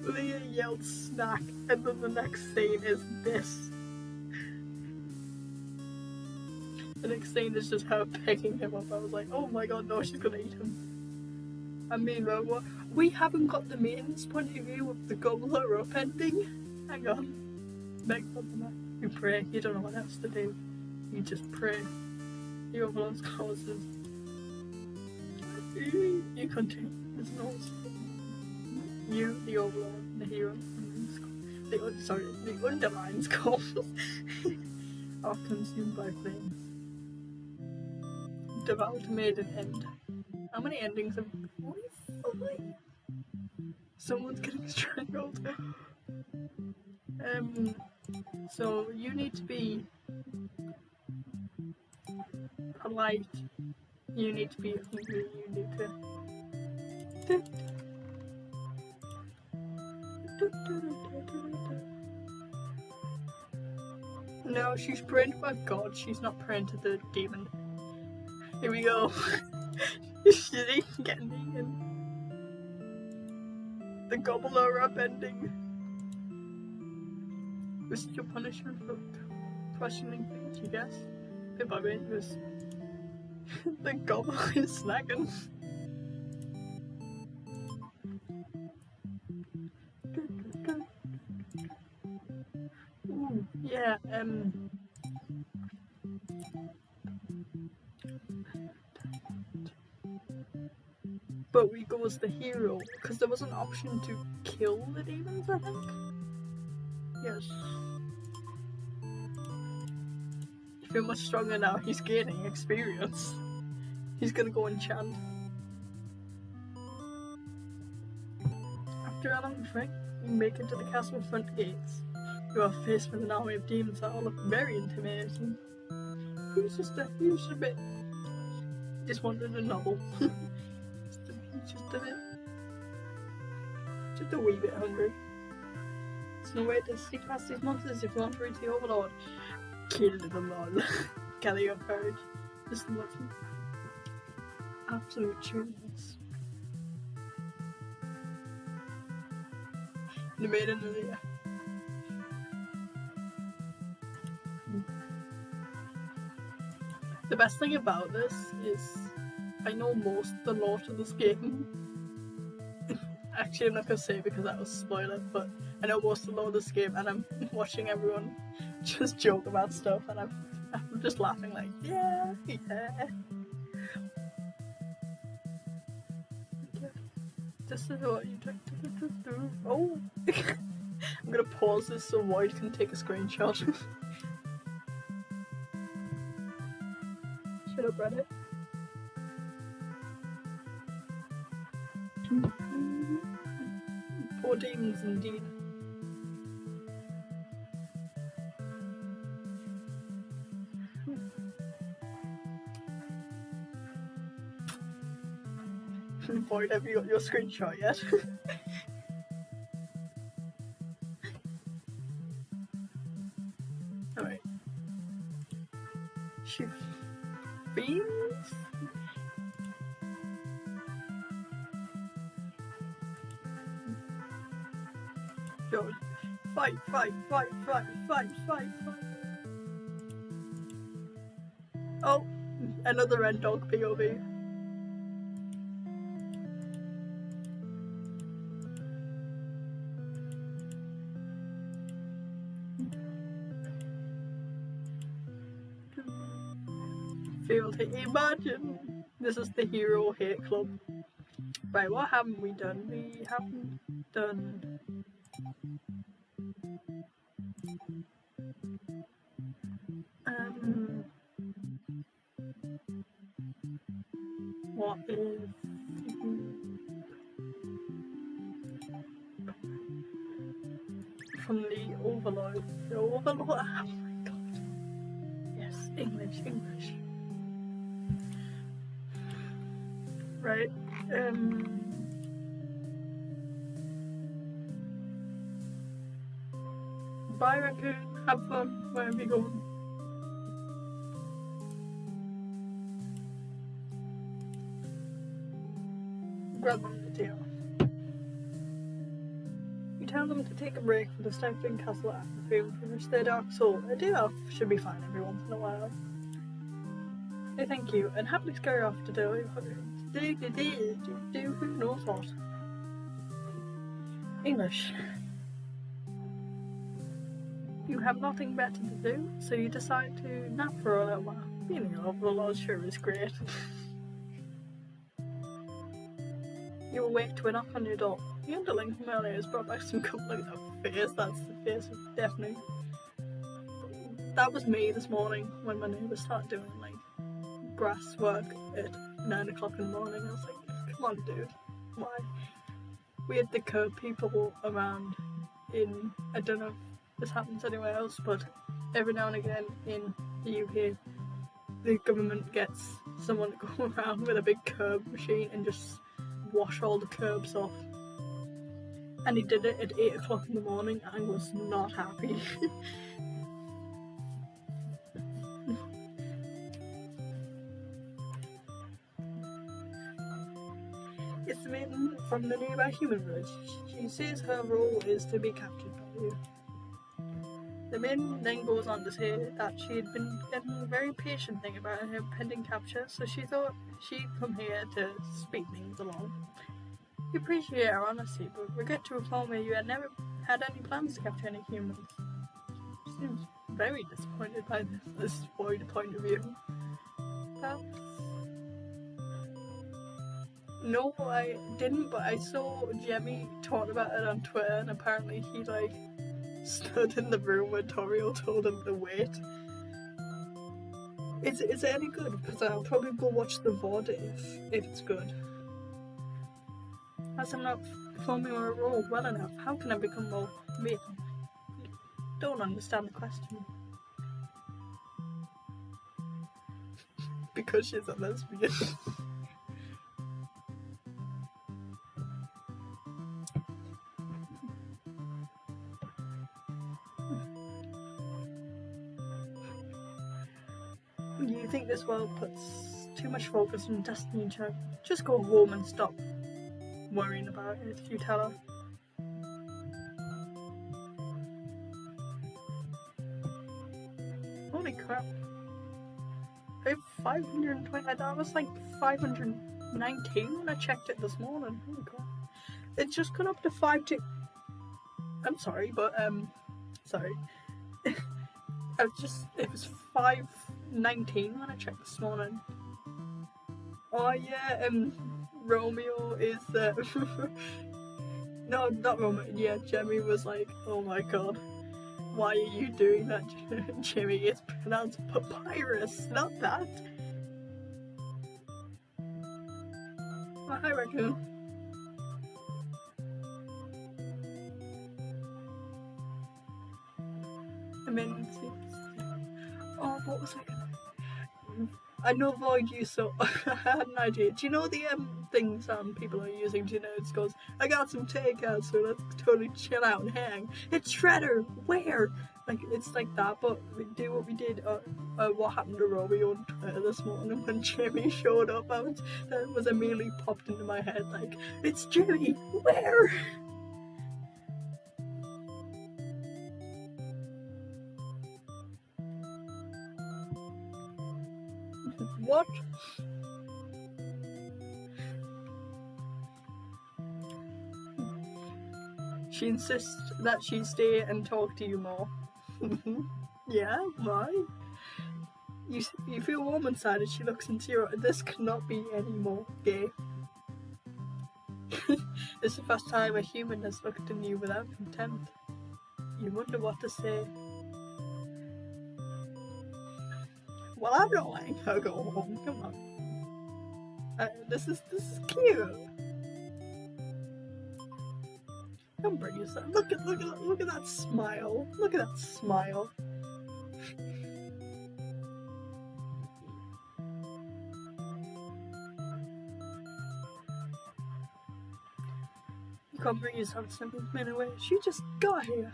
Leah yelled snack and then the next scene is this. The next scene is just her picking him up. I was like, oh my God, no, she's gonna eat him. I mean, we haven't got the maid's point of view of the gobbler up ending. Hang on. You pray. You don't know what else to do. You just pray. The Overlord's causes. You continue. There's no. You, the Overlord, the hero, the underlines cause are consumed by flames. Devoured made an end. How many endings have only 5? Someone's getting strangled. So you need to be polite. You need to be hungry. You need to. No, she's praying to my God. She's not praying to the demon. Here we go. She's getting eaten. The gobbler upending. Was it your punishment for questioning things, you guess? Bit by bit, it was the gobbler is snacking. Ooh, yeah, but we go as the hero, because there was an option to kill the demons, I think? Yes. You feel much stronger now, he's gaining experience. He's gonna go and chant. After a long trek, you make it to the castle front gates. You are faced with an army of demons that all look very intimidating. He's just a bit... just wanted a novel. Just a wee bit hungry. There's no way to sneak past these monsters if you want to reach the Overlord. Kill them all. Gather your courage. Just watch me. Absolute tunes. The maiden of the year. The best thing about this is I know most of the lore to this game. Actually, I'm not gonna say because that will spoil it, but I know most of the lore of this game, and I'm watching everyone just joke about stuff, and I'm just laughing like, yeah. This is what you do. Oh, I'm gonna pause this so Void can take a screenshot. Shut up, Reddit. Poor demons indeed. Void, have you got your screenshot yet? Alright. She feels. Go. Fight. Oh, another red dog POV. Feel to imagine. This is the hero hate club. Right, what haven't we done? We haven't done. What is from the Overlord? The Overlord. Oh my god. Yes, English. Right. Bye, Raccoon. Have fun wherever you go. Grab them the tail. You tell them to take a break from the stifling castle atmosphere and finish their dark soul. A day off should be fine every once in a while. They thank you and happily scurry off to do who knows what. English. You have nothing better to do, so you decide to nap for a little while. Being the Overlord sure is great. You awake to a knock on your door. The underling from earlier has brought back some company. Look at that face, that's the face of Daphne. That was me this morning when my neighbours started doing like grass work at 9 o'clock in the morning. I was like, come on dude, why? We had the curb people around in, I don't know if this happens anywhere else, but every now and again in the UK the government gets someone to go around with a big curb machine and just wash all the curbs off. And he did it at 8 o'clock in the morning. I was not happy. It's the maiden from the nearby human village. She says her role is to be captured by you. The maiden then goes on to say that she had been getting a very patient thing about her pending capture, so she thought she'd come here to speed things along. We appreciate our honesty, but regret to inform you had never had any plans to capture any humans. She seems very disappointed by this Void point of view. Perhaps. No, I didn't, but I saw Jemmy talk about it on Twitter, and apparently he like stood in the room where Toriel told him to wait. Is it any good? Because I'll probably go watch the VOD if it's good. As I'm not performing my role well enough, how can I become more maiden? Don't understand the question. Because she's a lesbian. You think this world puts too much focus on destiny and charm? Just go home and stop worrying about it, you tell her. Holy crap. I have 520. That was like 519 when I checked it this morning. Oh my god. It's just gone up to 5 I'm sorry, but sorry. It was 519 when I checked this morning. Oh yeah, Romeo is no, not Romeo. Yeah, Jimmy was like, oh my god, why are you doing that, Jimmy? It's pronounced papyrus, not that. Oh, hi, Raccoon. I mean, oh, what was I gonna? I know Void you, so I had an idea. Do you know the things people are using? Do you know it goes, I got some takeout, so let's totally chill out and hang. It's Shredder. Where? Like it's like that, but we do what we did. What happened to Romeo on Twitter this morning when Jimmy showed up? That was immediately popped into my head. Like it's Jimmy. Where? What? She insists that she stay and talk to you more. Yeah, why? You feel warm inside as she looks into your. This cannot be any more gay. It's the first time a human has looked in you without contempt. You wonder what to say. Well, I'm not letting her go home. Come on. This is cute. Don't bring yourself. Look at that smile. Look at that smile. You can't bring yourself to send this man away. She just got here.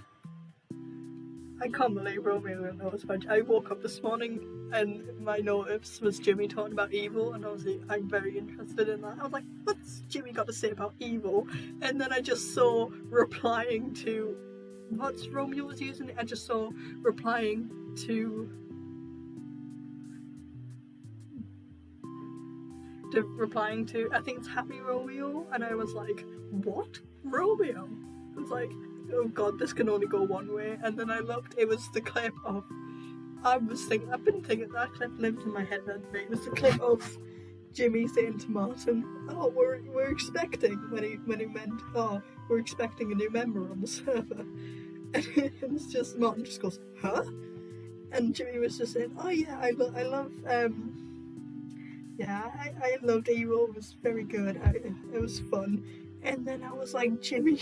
I can't believe Romeo knows much. I woke up this morning and my notice was Jimmy talking about evil, and I was like, I'm very interested in that. I was like, what's Jimmy got to say about evil? And then I just saw replying to what's Romeo was using. I just saw replying to I think it's Happy Romeo, and I was like, what? Romeo? I was like, oh god, this can only go one way. And then I looked, it was the clip of, I've been thinking that clip lived in my head that day. It was the clip of Jimmy saying to Martin, oh, we're expecting, when he meant, oh, we're expecting a new member on the server. And it's just, Martin just goes, huh? And Jimmy was just saying, oh yeah, I love, yeah, I loved Evil, it was very good, it was fun. And then I was like, Jimmy,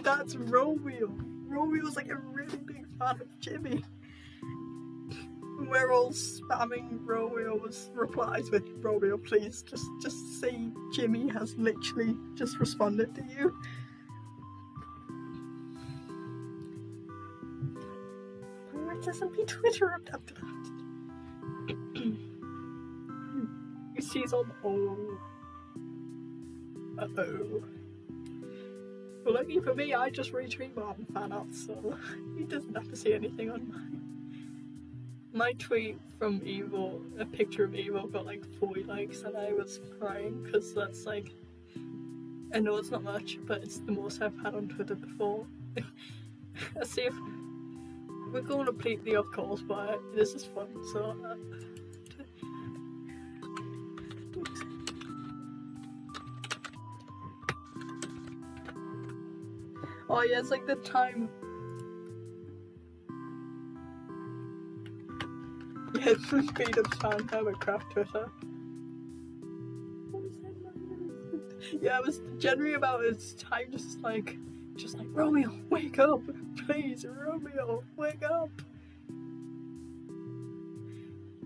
that's Romeo. Romeo's like a really big fan of Jimmy. We're all spamming Romeo's replies with, Romeo, please, just say Jimmy has literally just responded to you. Why doesn't be Twitter up to that? He sees on, oh. Uh-oh. Well, lucky for me, I just retweet Martin fan art, so he doesn't have to see anything on mine. My tweet from Evil, a picture of Evil, got like 40 likes, and I was crying because that's like, I know it's not much, but it's the most I've had on Twitter before. Let's see if we're going completely off course, but this is fun, so. Oh yeah, it's like the time. Yeah, speed up time, Hermitcraft Twitter. Yeah, it was generally about his time, just like Romeo, wake up, please, Romeo, wake up.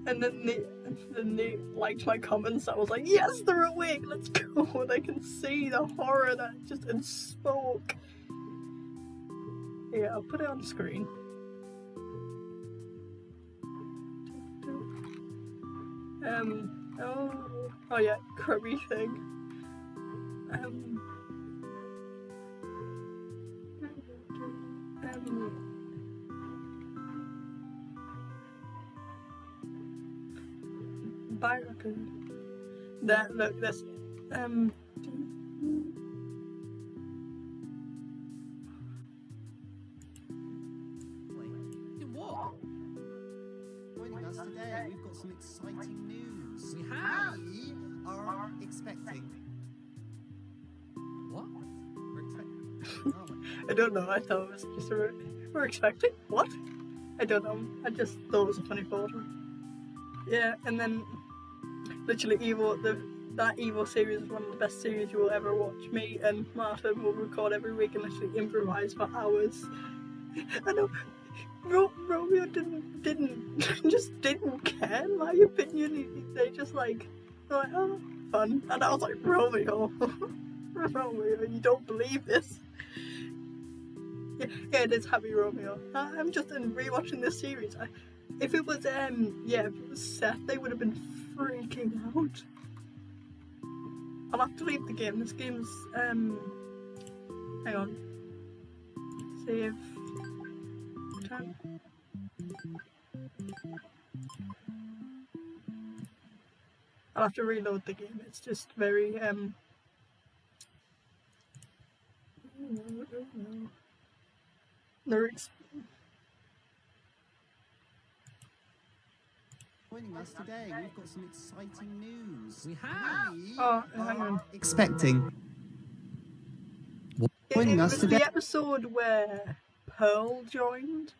And then they liked my comments. I was like, yes, they're awake, let's go. And I can see the horror that just in smoke. Yeah, I'll put it on the screen. Oh yeah, Kirby thing. Bye, raccoon. There, look, this. What? Joining us today, we've got some exciting news. We have. We are expecting. What? We're expecting. Oh, I don't know. I thought it was just we're expecting what? I don't know. I just thought it was a funny photo. Yeah, and then literally that Evo series is one of the best series you will ever watch. Me and Martin will record every week and literally improvise for hours. I know Romeo didn't just didn't care. In my opinion, they just like they're like, oh, fun, and I was like, Romeo, Romeo, you don't believe this. Yeah, it is Happy Romeo. I'm just rewatching this series. If it was Seth, they would have been freaking out. I'll have to leave the game. This game's hang on. Save time. I'll have to reload the game. It's just very lyrics. Joining us today, we've got some exciting news. We have. Hang on. Expecting. It Joining us was today. the episode where Pearl joined,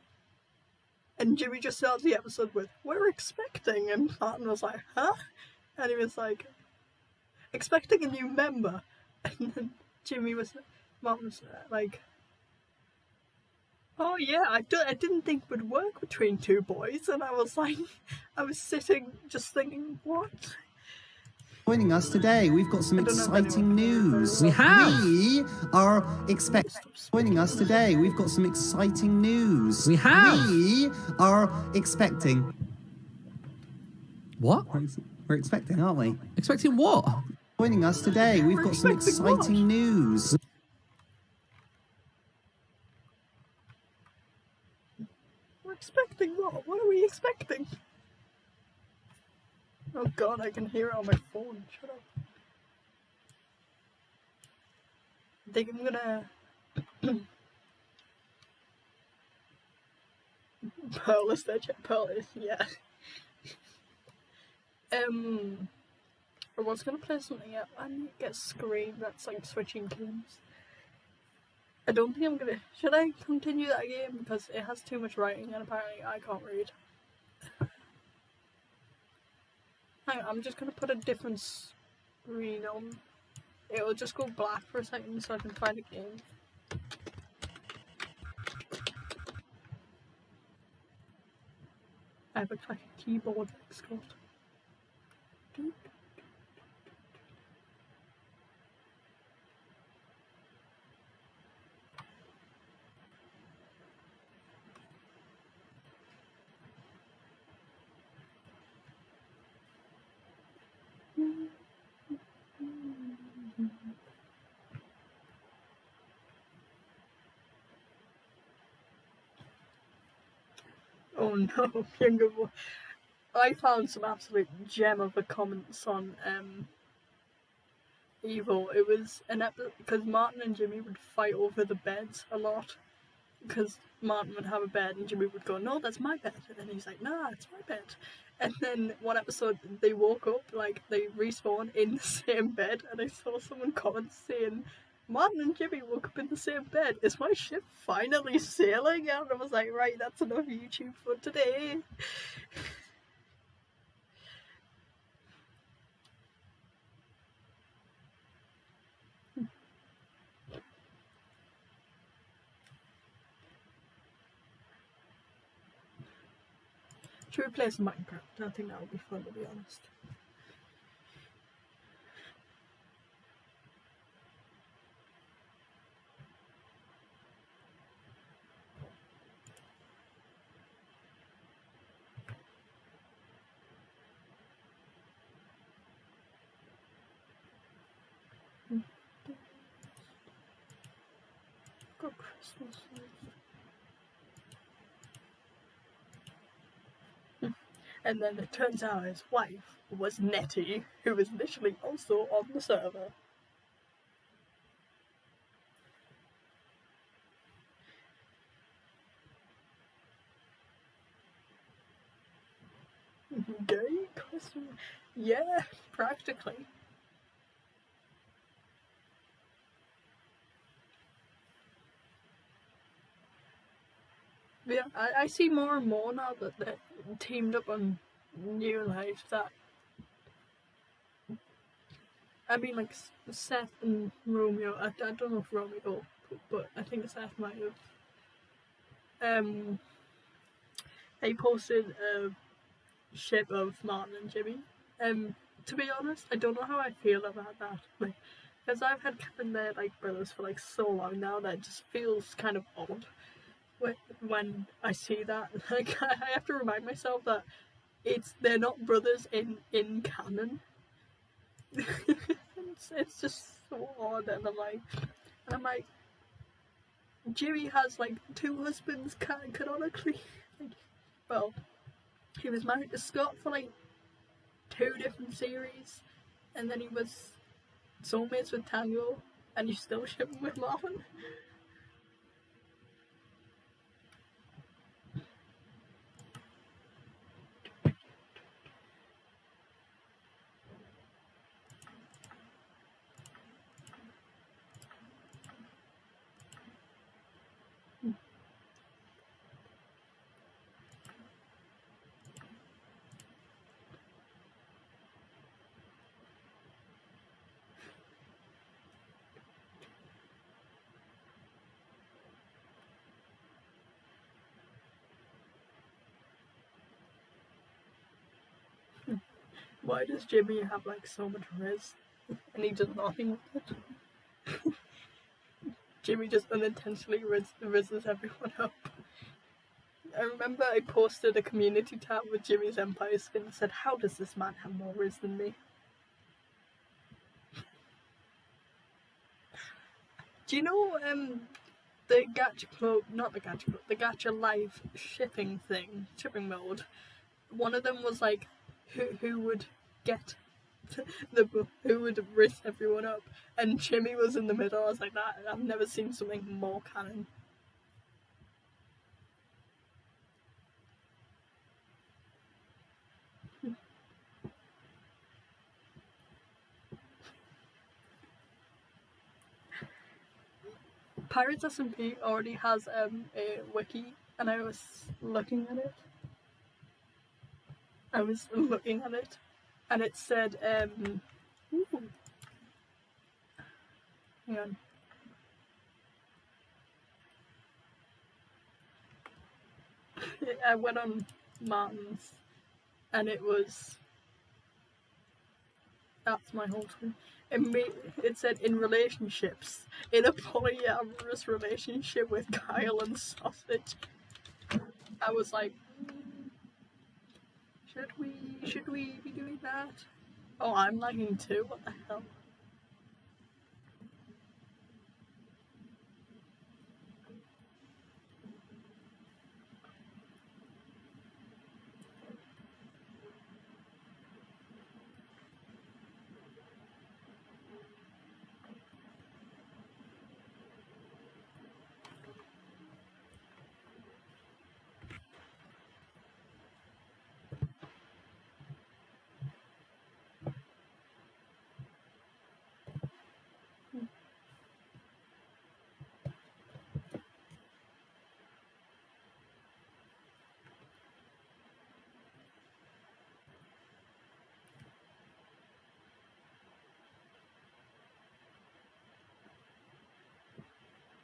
and Jimmy just starts the episode with "We're expecting," and Martin was like, "Huh?" And he was like, "Expecting a new member," and then Martin was like, "Oh yeah, I didn't think it would work between two boys," and I was like, I was sitting just thinking, what? Joining us today, we've got some I don't know if exciting anyone can news. hear We me. have. We are expecting. Joining us today, we've got some exciting news. We have. We are expecting. What? We're expecting, aren't we? Expecting what? Joining us today, we've We're got some expecting what? exciting news. We're expecting what? What are we expecting? Oh god, I can hear it on my phone. Shut up. I think I'm gonna Pearl is there, Pearl is, yeah. I was gonna play something else. I need to get Scream, that's like switching games. I don't think I'm gonna. Should I continue that game? Because it has too much writing and apparently I can't read. Hang on, I'm just gonna put a different screen on. It will just go black for a second so I can find a game. I have like a keyboard Scott. Oh no, younger boy. I found some absolute gem of a comments on Evo. It was an episode because Martin and Jimmy would fight over the beds a lot. Because Martin would have a bed and Jimmy would go, "No, that's my bed," and then he's like, "Nah, it's my bed." And then one episode they woke up, like they respawned in the same bed, and I saw someone comment saying, "Martin and Jimmy woke up in the same bed. Is my ship finally sailing?" And I was like, right, that's enough YouTube for today. Should we play some Minecraft? I think that would be fun, to be honest. Got Christmas lights. And then it turns out his wife was Nettie, who was literally also on the server. Gay costume? Yeah, practically. Yeah, I see more and more now that they're teamed up on New Life that. I mean, like Seth and Romeo. I don't know if Romeo, but I think Seth might have. They posted a ship of Martin and Jimmy. To be honest, I don't know how I feel about that. Like, because I've had Kevin there like brothers for like so long now that it just feels kind of odd when I see that. Like, I have to remind myself that they're not brothers in canon. it's just so odd, and I'm like, Jimmy has like 2 husbands canonically. Like, well, he was married to Scott for like 2 different series, and then he was soulmates with Tango, and you still ship him with Marvin. Why does Jimmy have like so much riz, and he does nothing with it? Jimmy just unintentionally rizzes everyone up. I remember I posted a community tab with Jimmy's Empire skin and said, "How does this man have more riz than me?" Do you know the Gacha Club, not the Gacha Club, the Gacha Live shipping mode? One of them was like, who would get who would riz everyone up, and Jimmy was in the middle. I was like, that I've never seen something more canon. Pirates SMP already has a wiki, and I was looking at it. And it said, ooh, hang on. I went on Martin's, and it was. That's my whole thing. It said in relationships, in a polyamorous relationship with Kyle and Sausage. I was like, should we be doing that? Oh, I'm lagging too. What the hell?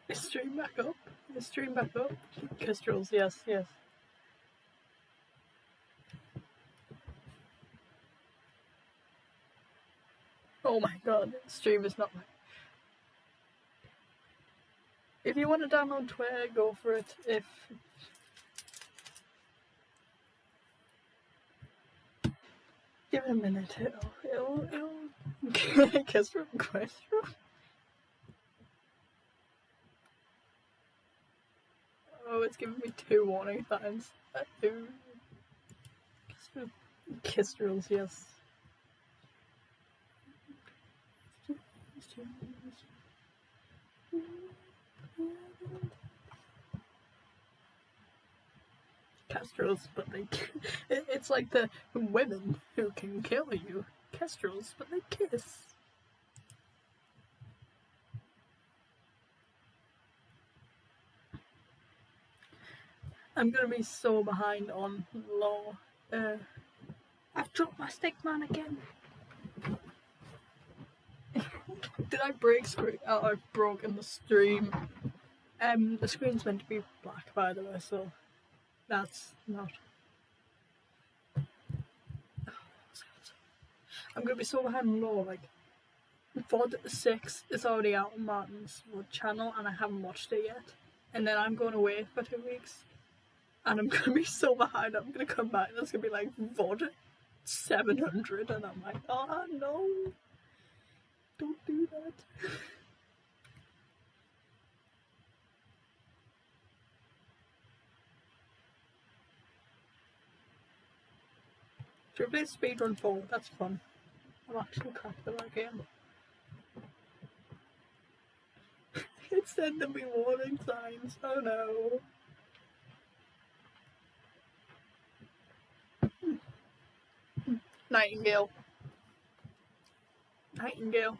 Is stream back up? Is stream back up? Kestrels, yes. Oh my god, stream is not back. If you want to download Twitter, go for it. Give it a minute, it'll Kestrel. Oh, it's giving me 2 warning signs. Kestrels, yes. Kestrels, but it's like the women who can kill you. Kestrels, but they kiss. I'm gonna be so behind on law. I've dropped my stick man again. Did I break screen? Oh, I've broken the stream. The screen's meant to be black, by the way, so that's not. I'm gonna be so behind on law. Like, VOD 6 is already out on Martin's channel, and I haven't watched it yet. And then I'm going away for 2 weeks. And I'm gonna be so behind, I'm gonna come back and it's gonna be like VOD 700 and I'm like, oh no, don't do that. Should we play speedrun 4? That's fun. I'm actually cracked the right game. It's sending me warning signs, oh no. Nightingale. Nightingale.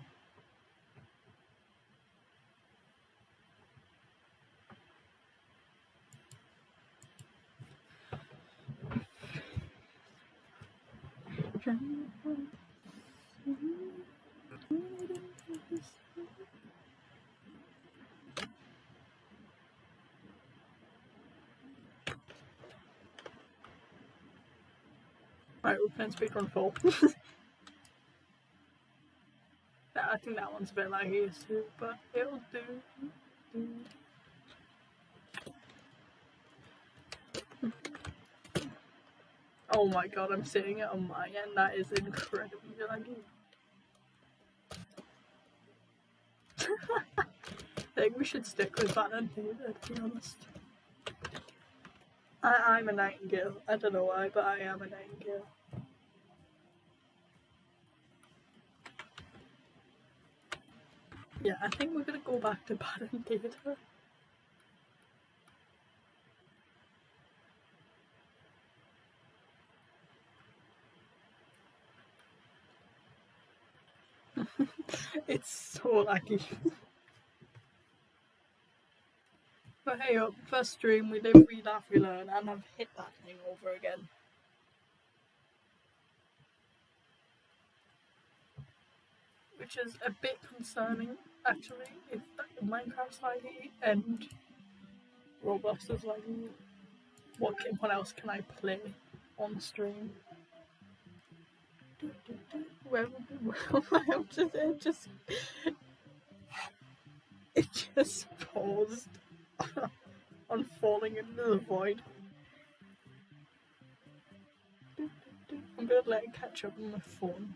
Right, we're playing speedrun 4. I think that one's a bit laggy too, but it'll do. Oh my god, I'm seeing it on my end. That is incredibly laggy. I think we should stick with that and do it, to be honest. I'm a nightingale. I don't know why, but I am a nightingale. Yeah, I think we're gonna go back to pattern data. It's so laggy. But hey up, first stream we live, we laugh, we learn, and I've hit that thing over again. Which is a bit concerning, actually, if Minecraft's laggy and Roblox is laggy. What else can I play on stream? Where it just paused on falling into the void. I'm gonna let it catch up on my phone.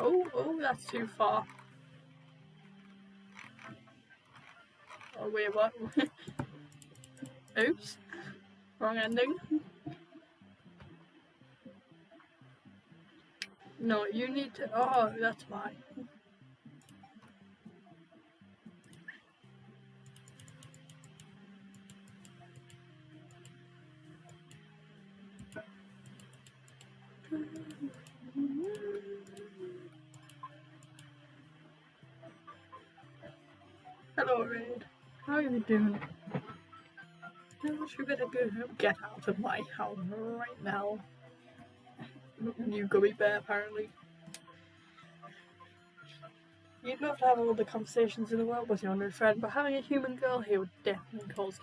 Oh, that's too far. Oh wait, what? Oops. Wrong ending. No, you need to. Oh, that's why. Hello, Raid. How are you doing? You better get out of my house right now. You gummy bear, apparently. You'd love to have all the conversations in the world with your new friend, but having a human girl here would definitely cause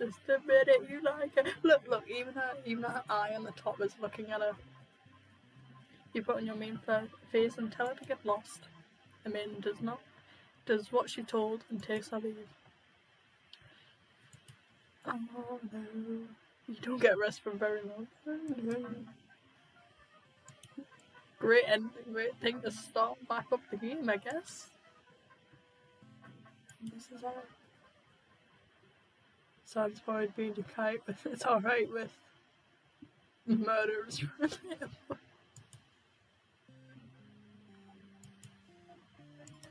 just admit it, you like her. Look, even her eye on the top is looking at her. You put on your main face and tell her to get lost. The maiden does what she told and takes her leave. Oh no, you don't get rest for very long. Oh, no. Great ending, great thing to start back up the game, I guess. This is alright. Satisfied being a kite, but it's alright with murderers.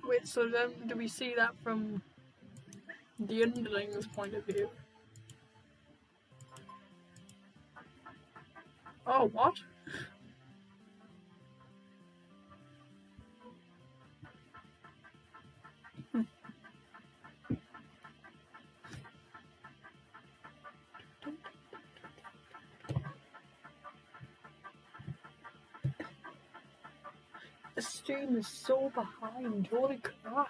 Wait, so then do we see that from the underling's point of view? Oh, what? The stream is so behind, holy crap.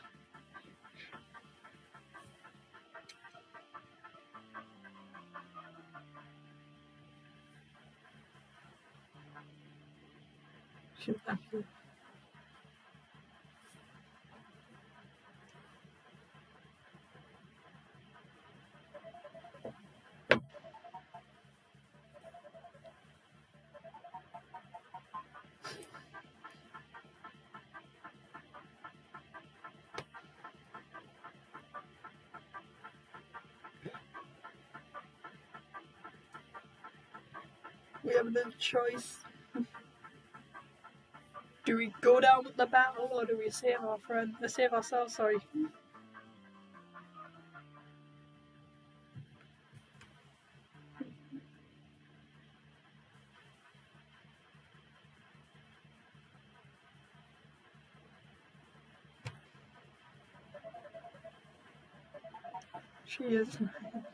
Shoot, actually. We have another choice. Do we go down with the battle or do we save our friend? Save ourselves, sorry. She is mad.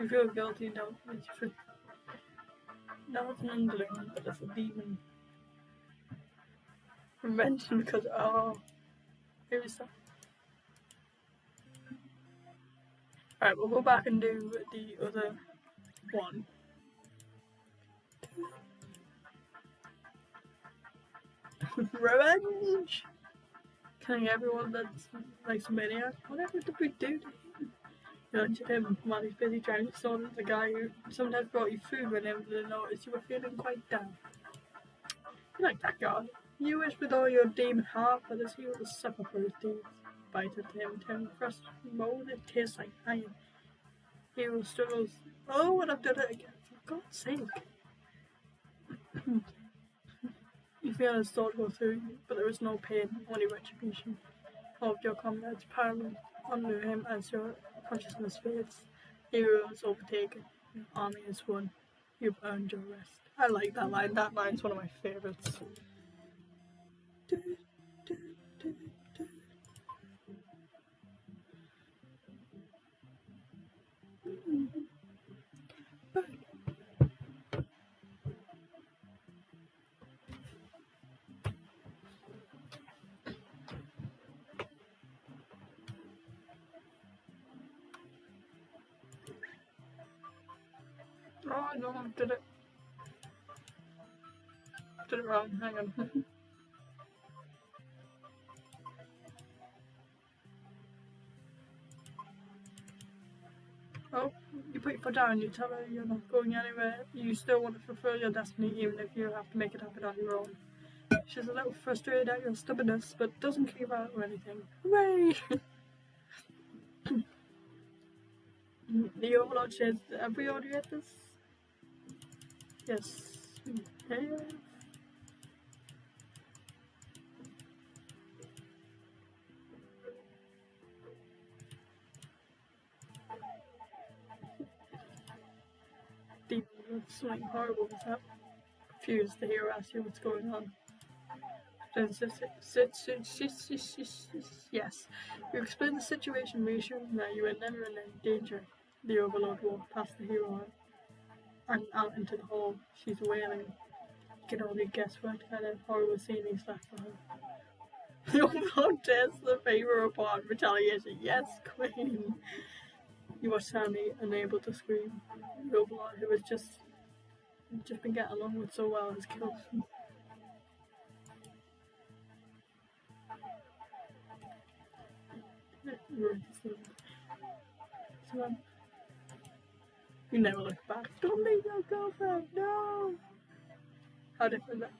You feel guilty now. Now it's an underling, but it's a demon. Mentioned because, oh, here is that. Alright, we'll go back and do the other one. Revenge! Killing everyone that's like a maniac. Whatever did we do to him? You lectured him while he's busy trying to sort the guy who sometimes brought you food whenever they noticed you were feeling quite down. You like that guy. You wish with all your demon heart that his hero would suffer for his deeds. Bited him, turning first mold, it tastes like iron. Hero struggles. Oh, and I've done it again. For God's sake. You feel his thought go through you, but there is no pain, only retribution. All of your comrades paramount under him as your consciousness fades. Hero is overtaken. Your army is won. You've earned your rest. I like that line. That line's one of my favourites. Oh no, I did it. Did it wrong, hang on. Oh, you put your foot down, you tell her you're not going anywhere. You still want to fulfill your destiny even if you have to make it happen on your own. She's a little frustrated at your stubbornness, but doesn't keep out or anything. Hooray! The Overlord says, have we already read this? Yes, we have. Deep, something horrible was up. Confused, the hero asks you what's going on. Yes. You explain the situation, reassuring that you are never in any danger. The Overlord walked past the hero and out into the hall. She's wailing. You can only guess what kind of horrible scene he's left for her. The Overlord tears the favor apart, retaliation. Yes, Queen. You are sadly unable to scream. The Overlord, who has just been getting along with so well, has killed him. So, you never look back. Don't leave your girlfriend, no! How different that.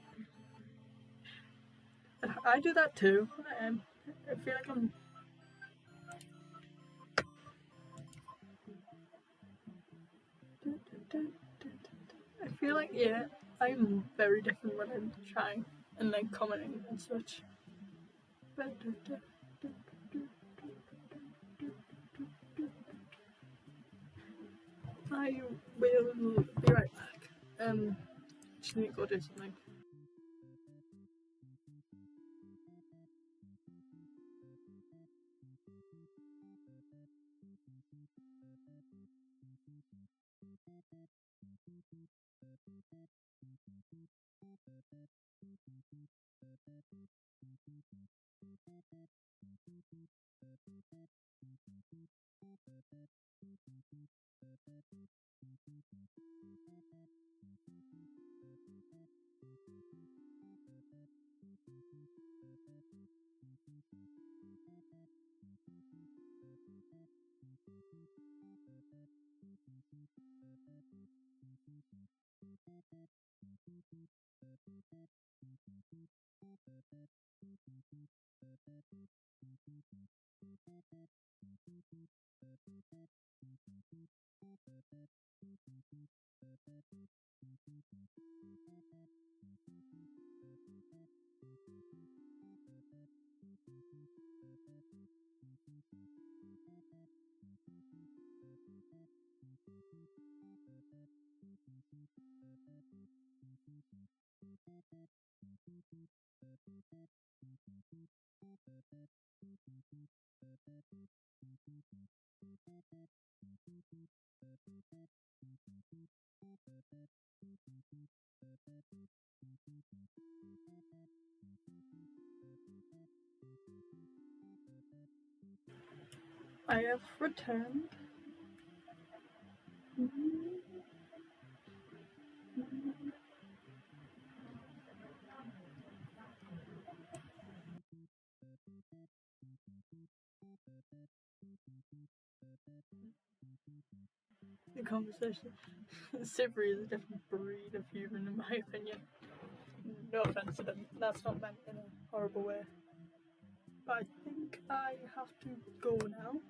I do that too. I feel like I feel like, yeah, I'm very different when I'm shy and like commenting and such. I will be right back. Just need to go do something. I have returned. The conversation. Sivri is a different breed of human, in my opinion. No offense to them, that's not meant in a horrible way. But I think I have to go now.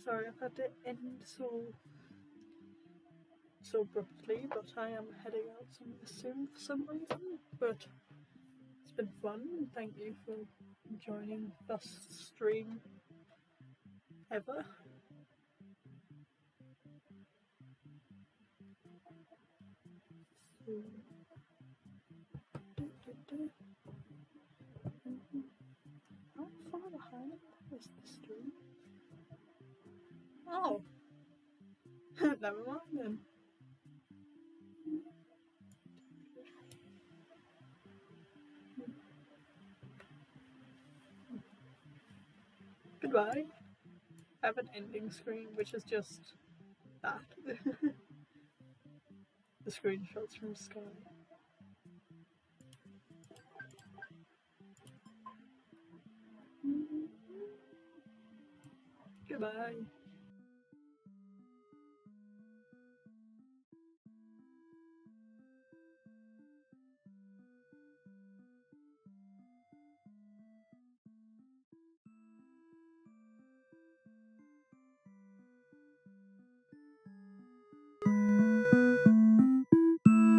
Sorry, I've had to end so abruptly, but I am heading out soon for some reason. But it's been fun, and thank you for joining first stream ever. How far behind is the stream? Oh, never mind then. Goodbye. I have an ending screen, which is just that. The screenshots from Sky. Goodbye.